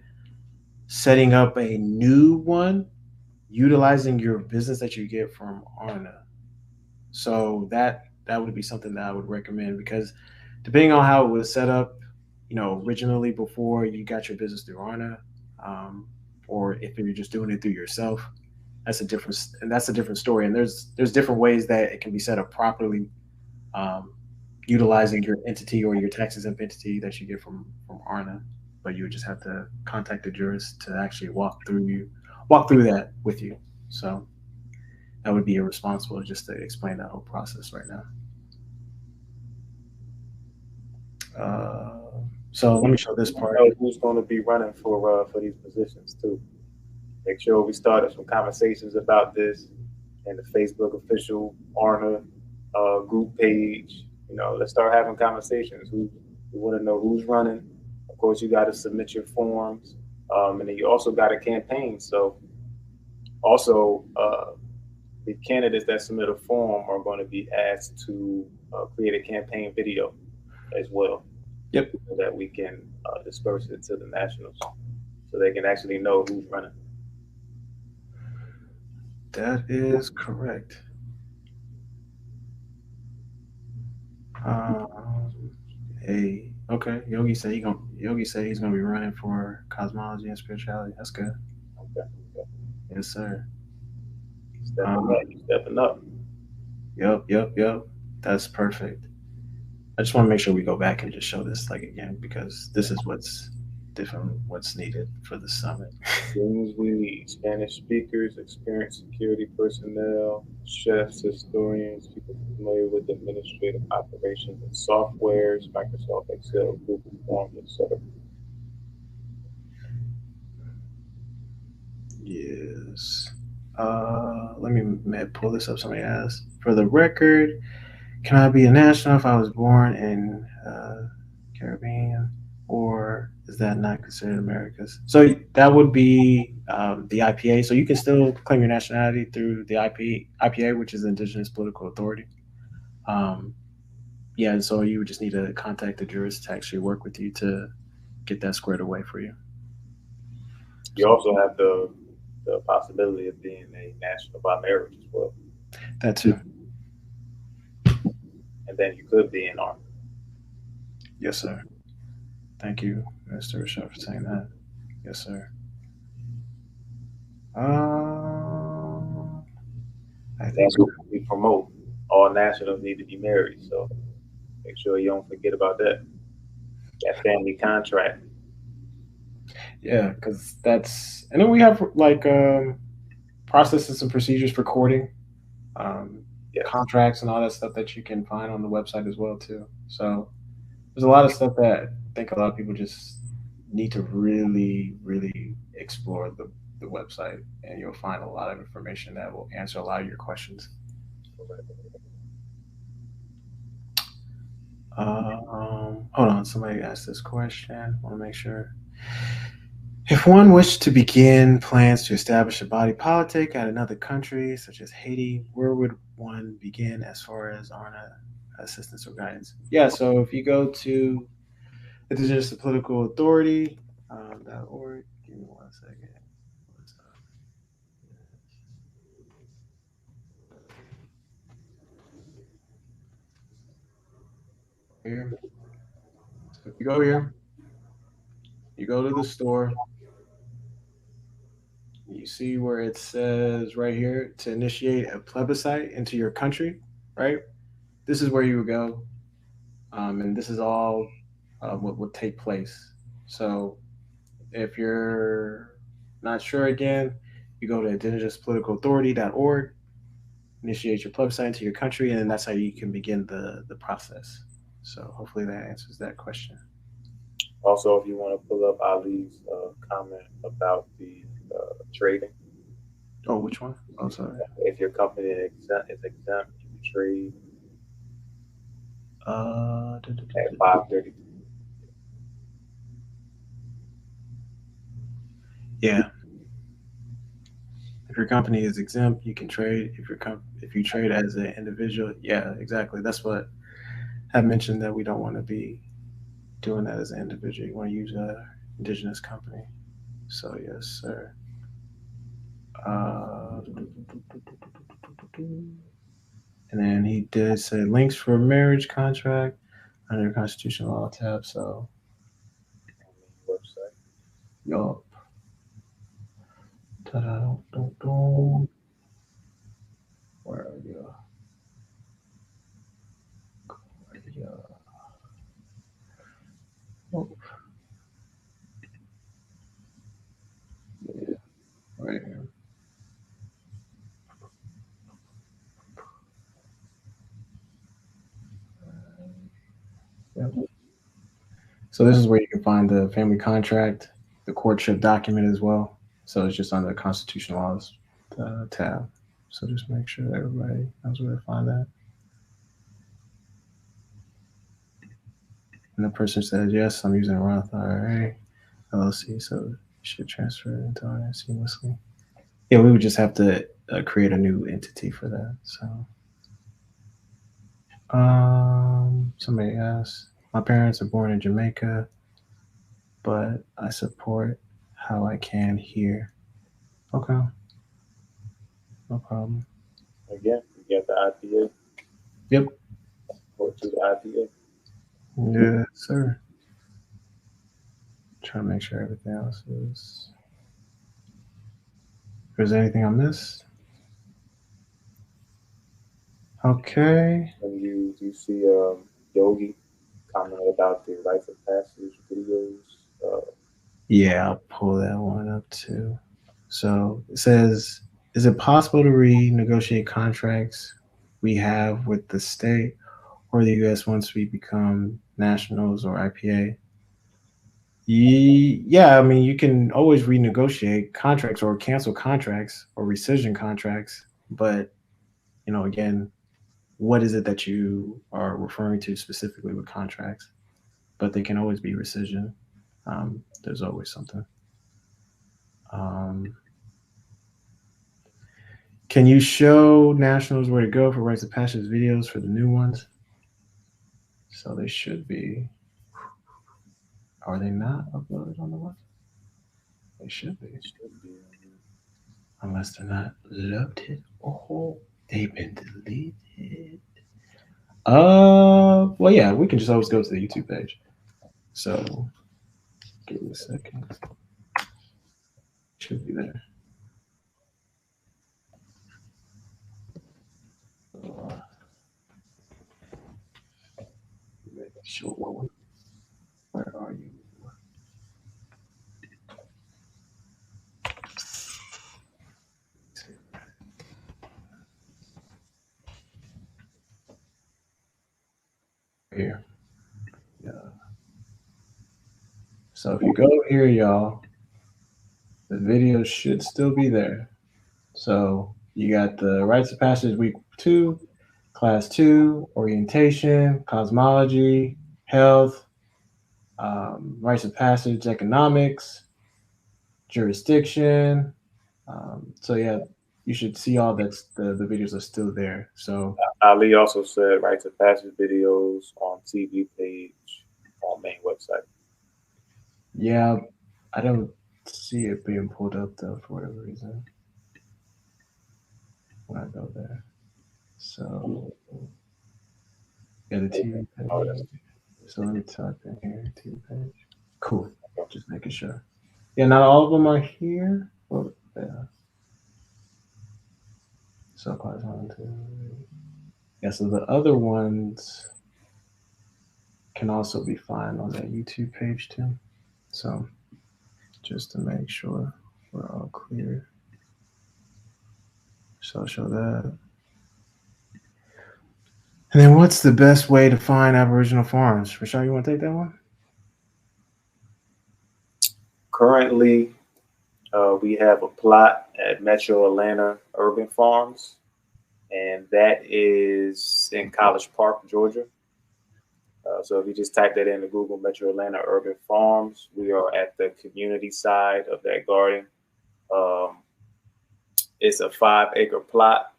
setting up a new one utilizing your business that you get from ARNA. So that would be something that I would recommend because depending on how it was set up, originally before you got your business through ARNA, um, or if you're just doing it through yourself, that's a different story. And there's different ways that it can be set up properly, um, utilizing your entity or your tax exempt entity that you get from ARNA. But you would just have to contact the jurist to actually walk through that with you. So that would be irresponsible just to explain that whole process right now. So let me show this part. Know who's going to be running for these positions too. Make sure we started some conversations about this in the Facebook official ARNA group page. Let's start having conversations. We want to know who's running. Of course, you got to submit your forms, and then you also got a campaign. So, also, the candidates that submit a form are going to be asked to create a campaign video as well. Yep. So that we can disperse it to the nationals, so they can actually know who's running. That is correct. Hey, okay. Yogi said he's gonna be running for cosmology and spirituality. That's good. Okay. Yes, sir. Stepping up. Yep. That's perfect. I just want to make sure we go back and just show this like again because this is what's different, what's needed for the summit. Things we need: Spanish speakers, experienced security personnel, chefs, historians, people familiar with administrative operations and softwares, Microsoft Excel, Google Forms, etc. Yes. Let me pull this up. Somebody asked for the record. Can I be a national if I was born in Caribbean, or is that not considered America's? So that would be the IPA. So you can still claim your nationality through the IPA, which is Indigenous Political Authority. Um, yeah, and so you would just need to contact the jurist to actually work with you to get that squared away for you. You also have the possibility of being a national by marriage as well. That too. And then you could be in ARNA. Yes, sir. Thank you, Mr. Rashad, for saying that. Yes, sir. I think That's what we promote. All nationals need to be married, so make sure you don't forget about that. That family contract. yeah, because that's and then we have like processes and procedures for courting, um, Yes. contracts, and all that stuff that you can find on the website as well too. So there's a lot of stuff that I think a lot of people just need to really, really explore the website, and you'll find a lot of information that will answer a lot of your questions. Hold on, somebody asked this question. I want to make sure. If one wished to begin plans to establish a body politic at another country, such as Haiti, where would one begin as far as ARNA assistance or guidance? Yeah, so if you go to Indigenous Political Authority .org, give me 1 second. What's up? Here. So if you go here, you go to the store, you see where it says right here to initiate a plebiscite into your country, right? This is where you would go, and this is all what would take place. So if you're not sure again, you go to indigenouspoliticalauthority.org, initiate your plebiscite into your country, and that's how you can begin the process. So hopefully that answers that question. Also, if you want to pull up Ali's comment about the trading, Oh, which one? Oh, sorry. if your company is exempt, you can trade at 5:30. Yeah. If your company is exempt, you can trade. If you trade as an individual, yeah, exactly. That's what I mentioned that we don't want to be doing that as an individual. You want to use a indigenous company. So yes, sir. Uh, and then he did say links for a marriage contract under constitutional law tab. So Website. yup. Ta-da-dum-dum-dum. Where are you? Where are you? Oh, yeah, right here. Yep. So this is where you can find the family contract, the courtship document as well. So it's just under the constitutional laws tab. So just make sure that everybody knows where to find that. And the person says, yes, I'm using a Roth IRA LLC, so it should transfer into RNA seamlessly. Yeah, we would just have to create a new entity for that. So, somebody asked, my parents are born in Jamaica, but I support how I can here. Okay, no problem. Again, you get the IPA. Yep. Or to the IPA. Yes, sir. Trying to make sure everything else is. If there's anything I missed. Okay. And you see Yogi commented about the rites of passage videos. Yeah, I'll pull that one up too. So it says, is it possible to renegotiate contracts we have with the state or the US once we become nationals or IPA? Yeah, I mean, you can always renegotiate contracts or cancel contracts or rescission contracts. But, again, what is it that you are referring to specifically with contracts? But they can always be rescission. There's always something. Um, Can you show nationals where to go for rites of passage videos for the new ones? So they should be. Are they not uploaded on the website? They should be. Unless they're not loaded. Oh, they've been deleted. Well, yeah, we can just always go to the YouTube page. So, give me a second. Should be there. Sure. Where are you? Here. Yeah. So if you go here, y'all, the video should still be there. So you got the rites of passage week 2, class 2, orientation, cosmology, health, rites of passage, economics, jurisdiction. So yeah, you should see all that's the videos are still there. So Ali also said rites of passage videos on TV page on main website. yeah, I don't see it being pulled up though for whatever reason when I go there. So yeah, the TV page. So let me type in here, TV page. Cool. Just making sure. Yeah, not all of them are here. Well, yeah. So class 1, 2. Yeah, so the other ones can also be found on that YouTube page too. So just to make sure we're all clear. So I'll show that. And then what's the best way to find Aboriginal farms? Rashad, you want to take that one? Currently, we have a plot at Metro Atlanta Urban Farms, and that is in College Park, Georgia. So if you just type that into Google, Metro Atlanta Urban Farms, we are at the community side of that garden. It's a 5-acre plot,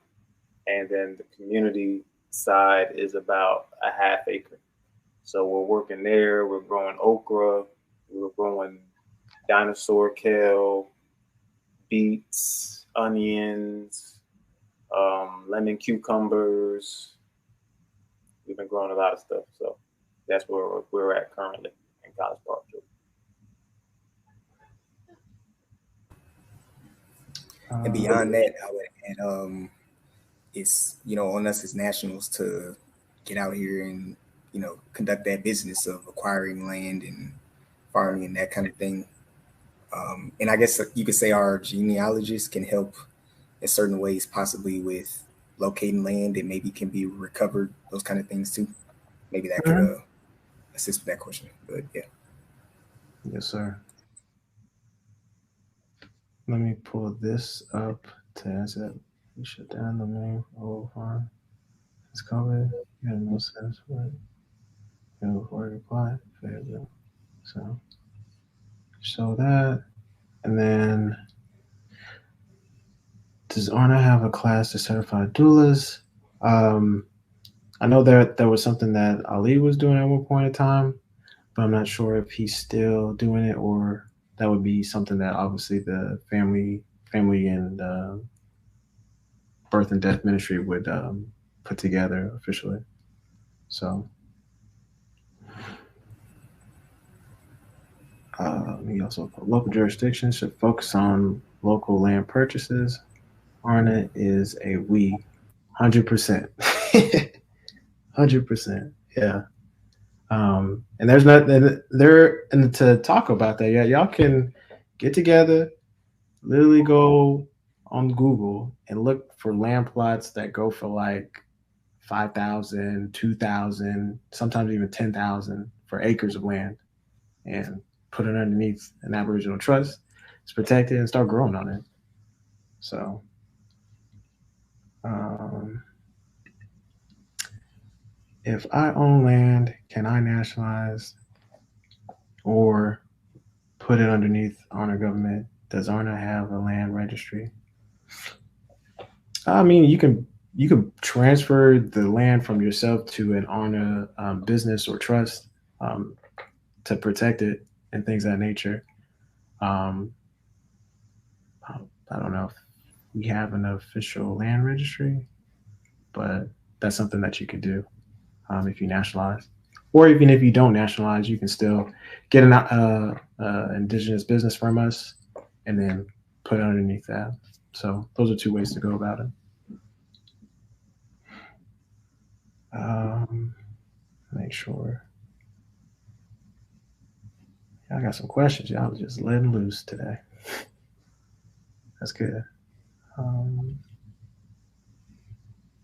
and then the community side is about a ½ acre. So we're working there. We're growing okra. We're growing dinosaur kale, beets, onions, lemon cucumbers. We've been growing a lot of stuff. So that's where we're at currently in College Park, Georgia. And beyond that, I would add, it's, on us as nationals to get out here and, conduct that business of acquiring land and farming and that kind of thing. And I guess you could say our genealogists can help in certain ways, possibly with locating land that maybe can be recovered, those kind of things too. Maybe that could assist with that question. But yeah. Yes, sir. Let me pull this up to answer that. We shut down the main farm. It's COVID. You had no sense for it. Before I reply, so show that, and then does ARNA have a class to certify doulas? I know there was something that Ali was doing at one point in time, but I'm not sure if he's still doing it, or that would be something that obviously the family and birth and death ministry would put together officially. So he also put local jurisdictions should focus on local land purchases. ARNA is a we, 100%, 100%. Yeah. And there's not there, and to talk about that, yeah, y'all can get together, literally go on Google and look for land plots that go for like 5,000, 2,000, sometimes even 10,000 for acres of land, and put it underneath an Aboriginal trust. It's protected and start growing on it. So, if I own land, can I nationalize or put it underneath ARNA government? Does ARNA have a land registry? I mean, you can transfer the land from yourself to an ARNA business or trust to protect it and things of that nature. I don't know if we have an official land registry, but that's something that you could do if you nationalize. Or even if you don't nationalize, you can still get an indigenous business from us and then put underneath that. So those are two ways to go about it. Make sure. I got some questions. Y'all was just letting loose today. That's good.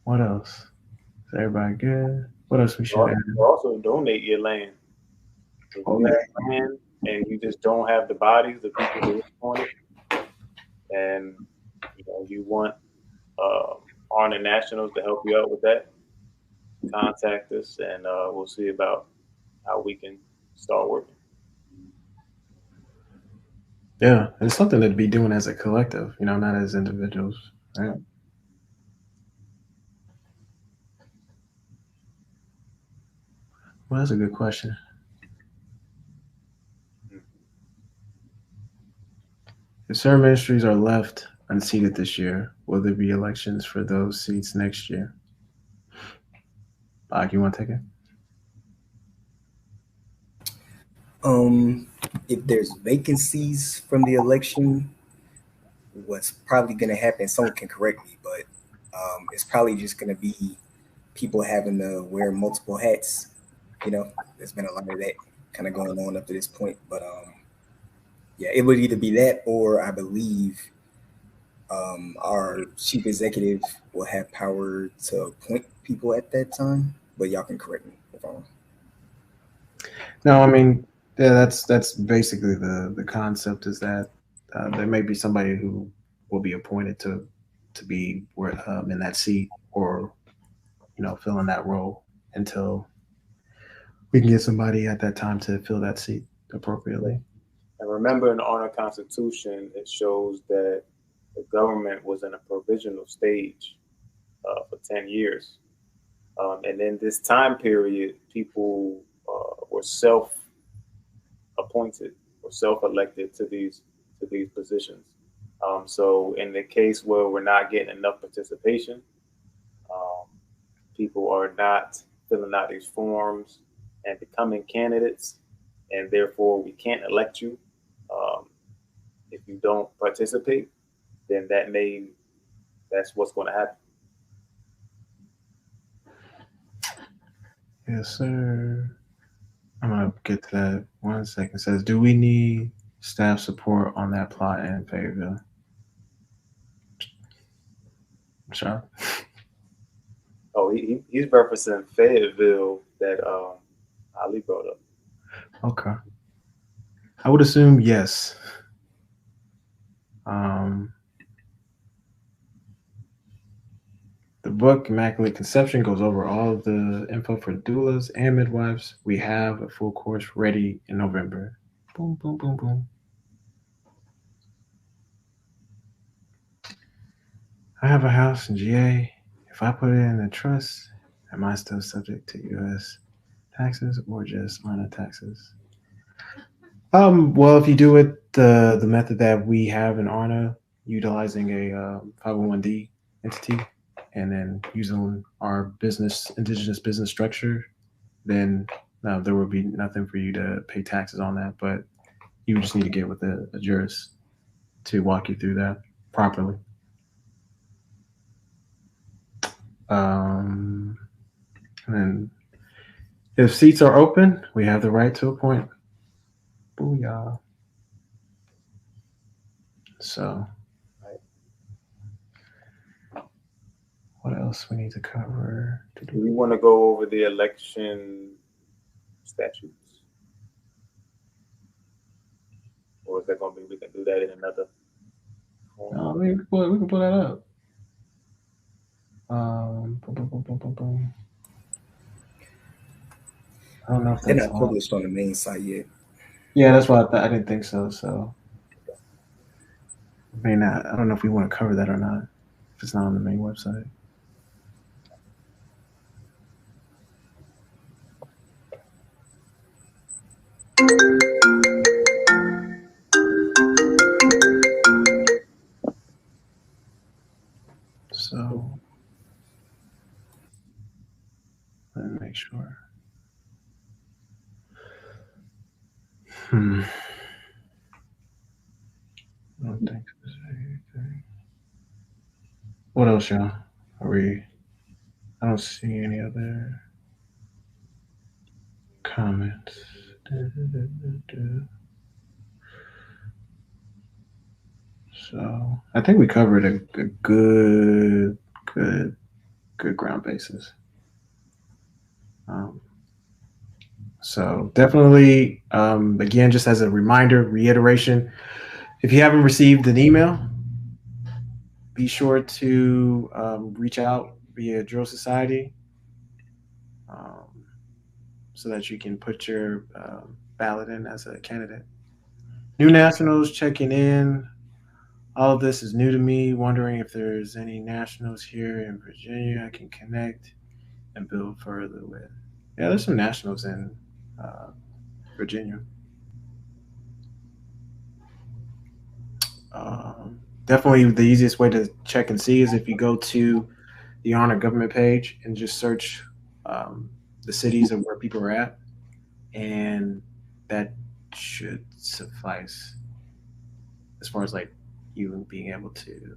What else? Is everybody good? What else we should add? Also donate your land. If you have land and you just don't have the bodies, the people who want it, and you want ARNA Nationals to help you out with that, contact us and we'll see about how we can start working. Yeah, it's something to be doing as a collective, not as individuals, right? Well, that's a good question. If certain ministries are left unseated this year, will there be elections for those seats next year? You want to take it? If there's vacancies from the election, what's probably going to happen, someone can correct me, but it's probably just going to be people having to wear multiple hats. There's been a lot of that kind of going on up to this point, but yeah, it would either be that, or I believe our chief executive will have power to appoint people at that time, but y'all can correct me if I'm wrong. No, I mean, yeah, that's basically the concept is that there may be somebody who will be appointed to be in that seat or fill in that role until we can get somebody at that time to fill that seat appropriately. And remember, in the ARNA Constitution, it shows that the government was in a provisional stage for 10 years. And in this time period, people were self-appointed or self-elected to these positions. So in the case where we're not getting enough participation, people are not filling out these forms and becoming candidates, and therefore we can't elect you. If you don't participate, then that's what's going to happen. Yes, sir. I'm gonna get to that 1 second. It says, do we need staff support on that plot in Fayetteville? Sure. Oh, he's referencing Fayetteville that Ali brought up. Okay. I would assume yes. The book Immaculate Conception goes over all of the info for doulas and midwives. We have a full course ready in November. Boom, boom, boom, boom. I have a house in GA. If I put it in a trust, am I still subject to U.S. taxes or just minor taxes? Well, if you do it the method that we have in ARNA, utilizing a 501d entity, and then using our indigenous business structure, then there will be nothing for you to pay taxes on that. But you just need to get with a jurist to walk you through that properly. And if seats are open, we have the right to appoint. Booyah. So, what else we need to cover? Do we want to go over the election statutes? Or is that going to be, we can do that in another form? No, we can pull that up. Boom, boom, boom, boom, boom, boom. I don't know if they're that's not published on the main site yet. Yeah, that's what I thought. I didn't think so. So, I mean, I don't know if we want to cover that or not. If it's not on the main website. So, let me make sure. I don't think so. What else, y'all? Are we? I don't see any other comments. So I think we covered a good ground basis. Um, so definitely, again, just as a reminder, reiteration, if you haven't received an email, be sure to reach out via Drill Society um, so that you can put your ballot in as a candidate. New nationals checking in. All of this is new to me, wondering if there's any nationals here in Virginia I can connect and build further with. Yeah, there's some nationals in uh, Virginia. Definitely the easiest way to check and see is if you go to the ARNA government page and just search um, the cities of where people are at, and that should suffice as far as like you being able to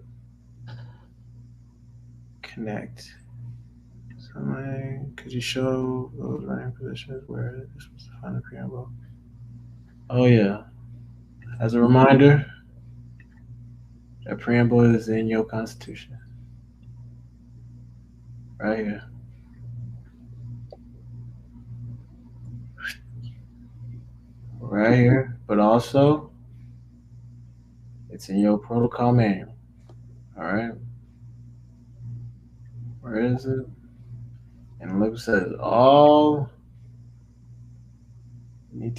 connect. So, like, could you show those running positions where this was the final preamble? Oh yeah. As a reminder, that preamble is in your constitution, right here. Right here. But also, it's in your protocol manual. All right. Where is it? And look, it says all you need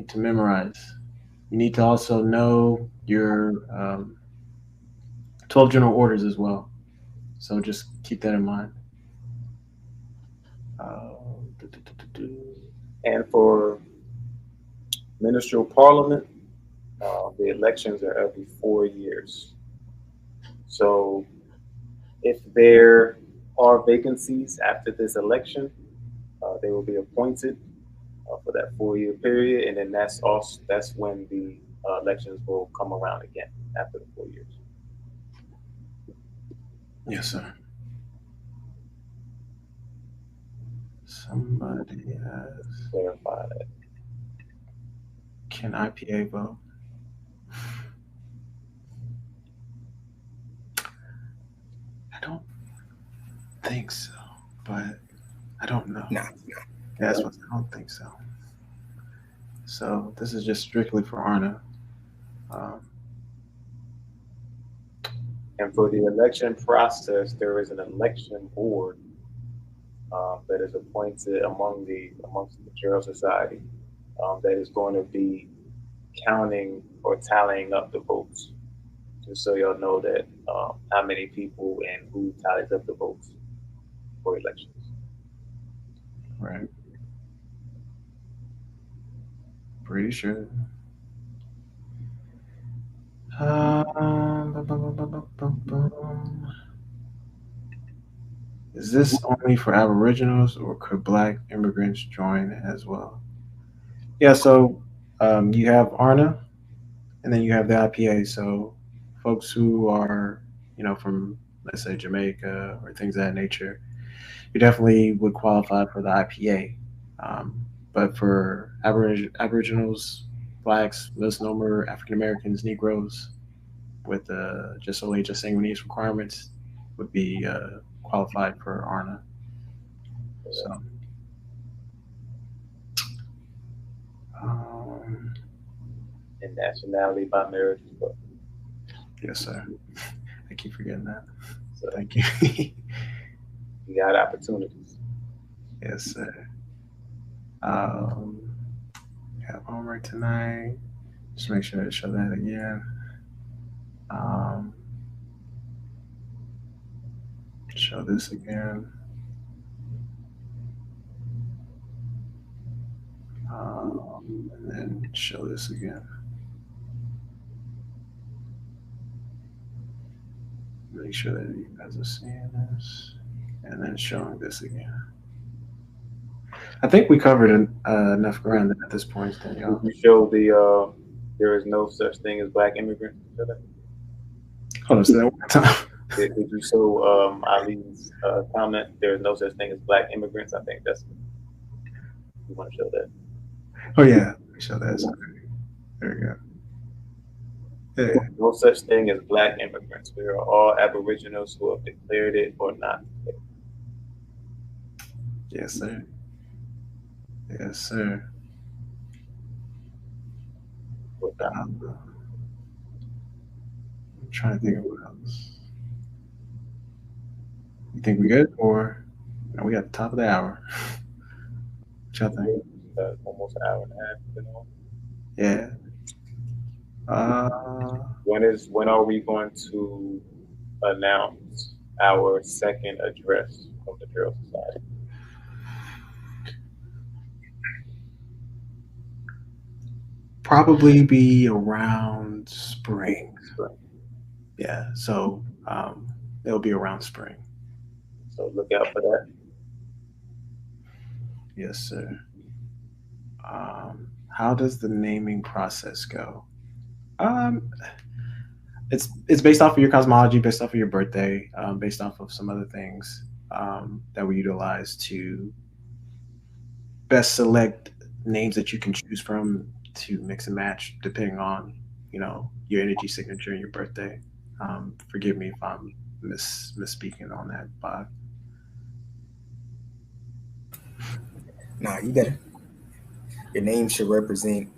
to memorize. You need to also know your 12 general orders as well. So just keep that in mind. Uh, And for ministerial parliament, the elections are every 4 years. So if there are vacancies after this election, they will be appointed for that 4 year period, and then that's when the elections will come around again after the 4 years. Yes, sir. Somebody has. Clarify that. Can IPA vote? I don't think so, but I don't know. No. Yeah, that's what I don't think so. So this is just strictly for ARNA. Um, And for the election process, there is an election board that is appointed amongst the Jural Society that is going to be counting or tallying up the votes, just so y'all know that how many people and who tallies up the votes for elections. right. Pretty sure. Bum, bum, bum, bum, bum, bum. Is this only for Aboriginals, or could Black immigrants join as well? Yeah, so you have ARNA, and then you have the IPA. So folks who are, from let's say Jamaica or things of that nature, you definitely would qualify for the IPA. But for Aboriginals, Blacks, misnomer, African Americans, Negroes, with just only just sanguineous requirements, would be qualified for ARNA. So, And nationality by marriage as well. yes, sir. I keep forgetting that. So Thank you. you got opportunities. Yes, sir. Have homework tonight. Just make sure to show that again. Show this again. And then show this again. Make sure that you guys are seeing this. And then showing this again. I think we covered enough ground at this point, then, y'all. You show there is no such thing as Black immigrants. Hold on, say that one more time. Did you show Ali's comment? There's no such thing as black immigrants. I think that's you want to show that. Oh yeah, show that. There we go. Yeah. No such thing as black immigrants. We are all Aboriginals who have declared it or not. Yes, sir. Yes, sir. I'm trying to think of what else. You think we good, or no, we got the top of the hour? What y'all think? Almost an hour and a half. You know? Yeah. When are we going to announce our second address from the Drill Society? Probably be around spring. Yeah, so it'll be around spring. So look out for that. Yes, sir. How does the naming process go? It's based off of your cosmology, based off of your birthday, based off of some other things that we utilize to best select names that you can choose from to mix and match depending on your energy signature and your birthday. Forgive me if I'm misspeaking on that, Bob. Nah, you got it. Your name should represent,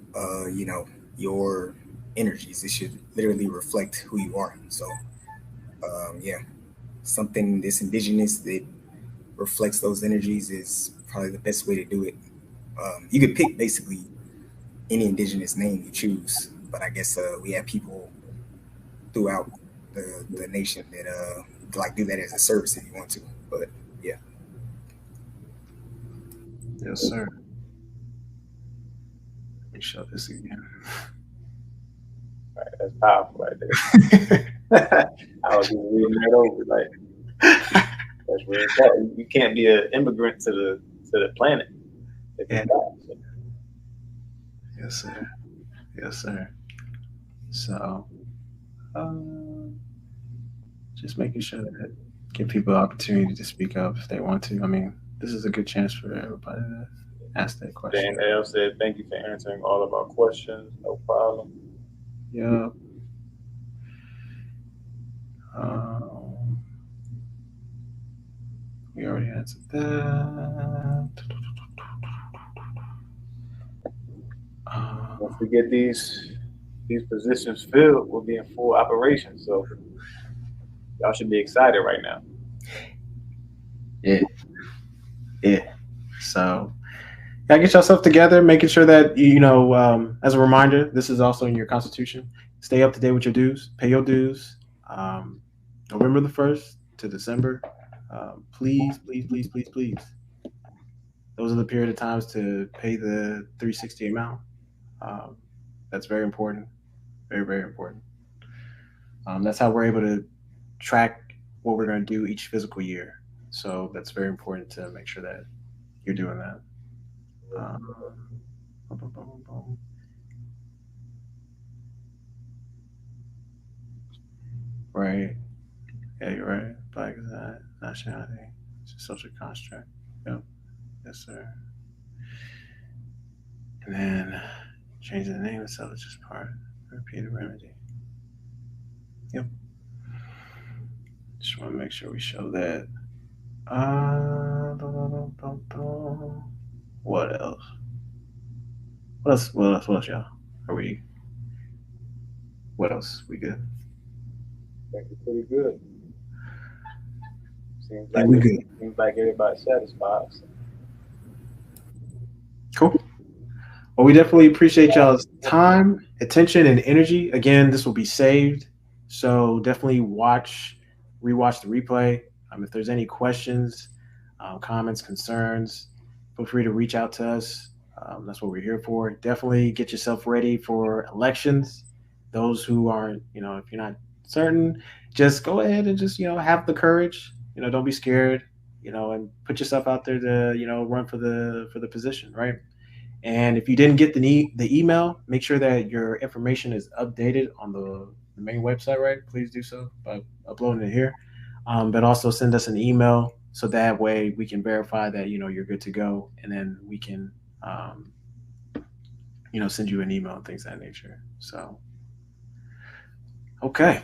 your energies. It should literally reflect who you are. So, yeah, something this indigenous that reflects those energies is probably the best way to do it. You could pick basically any indigenous name you choose, but I guess we have people throughout the nation that like do that as a service if you want to. But yeah. Yes, sir. Let me show this again. Right, that's powerful right there. I was just reading that over, like that's real important. You can't be an immigrant to the planet. Yeah. Yes, sir. Yes, sir. So, just making sure that give people the opportunity to speak up if they want to. I mean, this is a good chance for everybody to ask that question. Dan L said, "Thank you for answering all of our questions. No problem." Yeah. We already answered that. Once we get these positions filled, we'll be in full operation. So y'all should be excited right now. Yeah. So, get yourself together, making sure that as a reminder, this is also in your constitution. Stay up to date with your dues. Pay your dues. November the 1st to December. Please, please, please, please, please. Those are the period of times to pay the 360 amount. That's very important. Very, very important. That's how we're able to track what we're going to do each physical year. So that's very important to make sure that you're doing that. Right. Yeah, you're right. Black is not nationality. It's a social construct. Yep. Yes, sir. And then changing the name itself is just part. Repeated remedy. Yep. Just want to make sure we show that. What else? What else, y'all? Are we? What else? We good? I think we're pretty good. Seems Yeah, like we good. Seems like everybody's satisfied. So. Cool. Well, we definitely appreciate y'all's time, attention, and energy. Again, this will be saved, so definitely rewatch the replay. If there's any questions, comments, concerns, feel free to reach out to us. That's what we're here for. Definitely get yourself ready for elections. Those who aren't, if you're not certain, just go ahead and just, have the courage. Don't be scared. And put yourself out there to, run for the position, right? And if you didn't get the email, make sure that your information is updated on the main website, right? Please do so by uploading it here. but also send us an email so that way we can verify that you're good to go, and then we can send you an email and things of that nature. So, okay.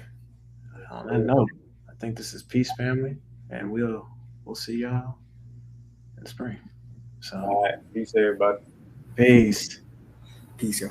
On that note, I think this is peace, family, and we'll see y'all in the spring. So, All right. Peace, everybody. peace. Peace, y'all.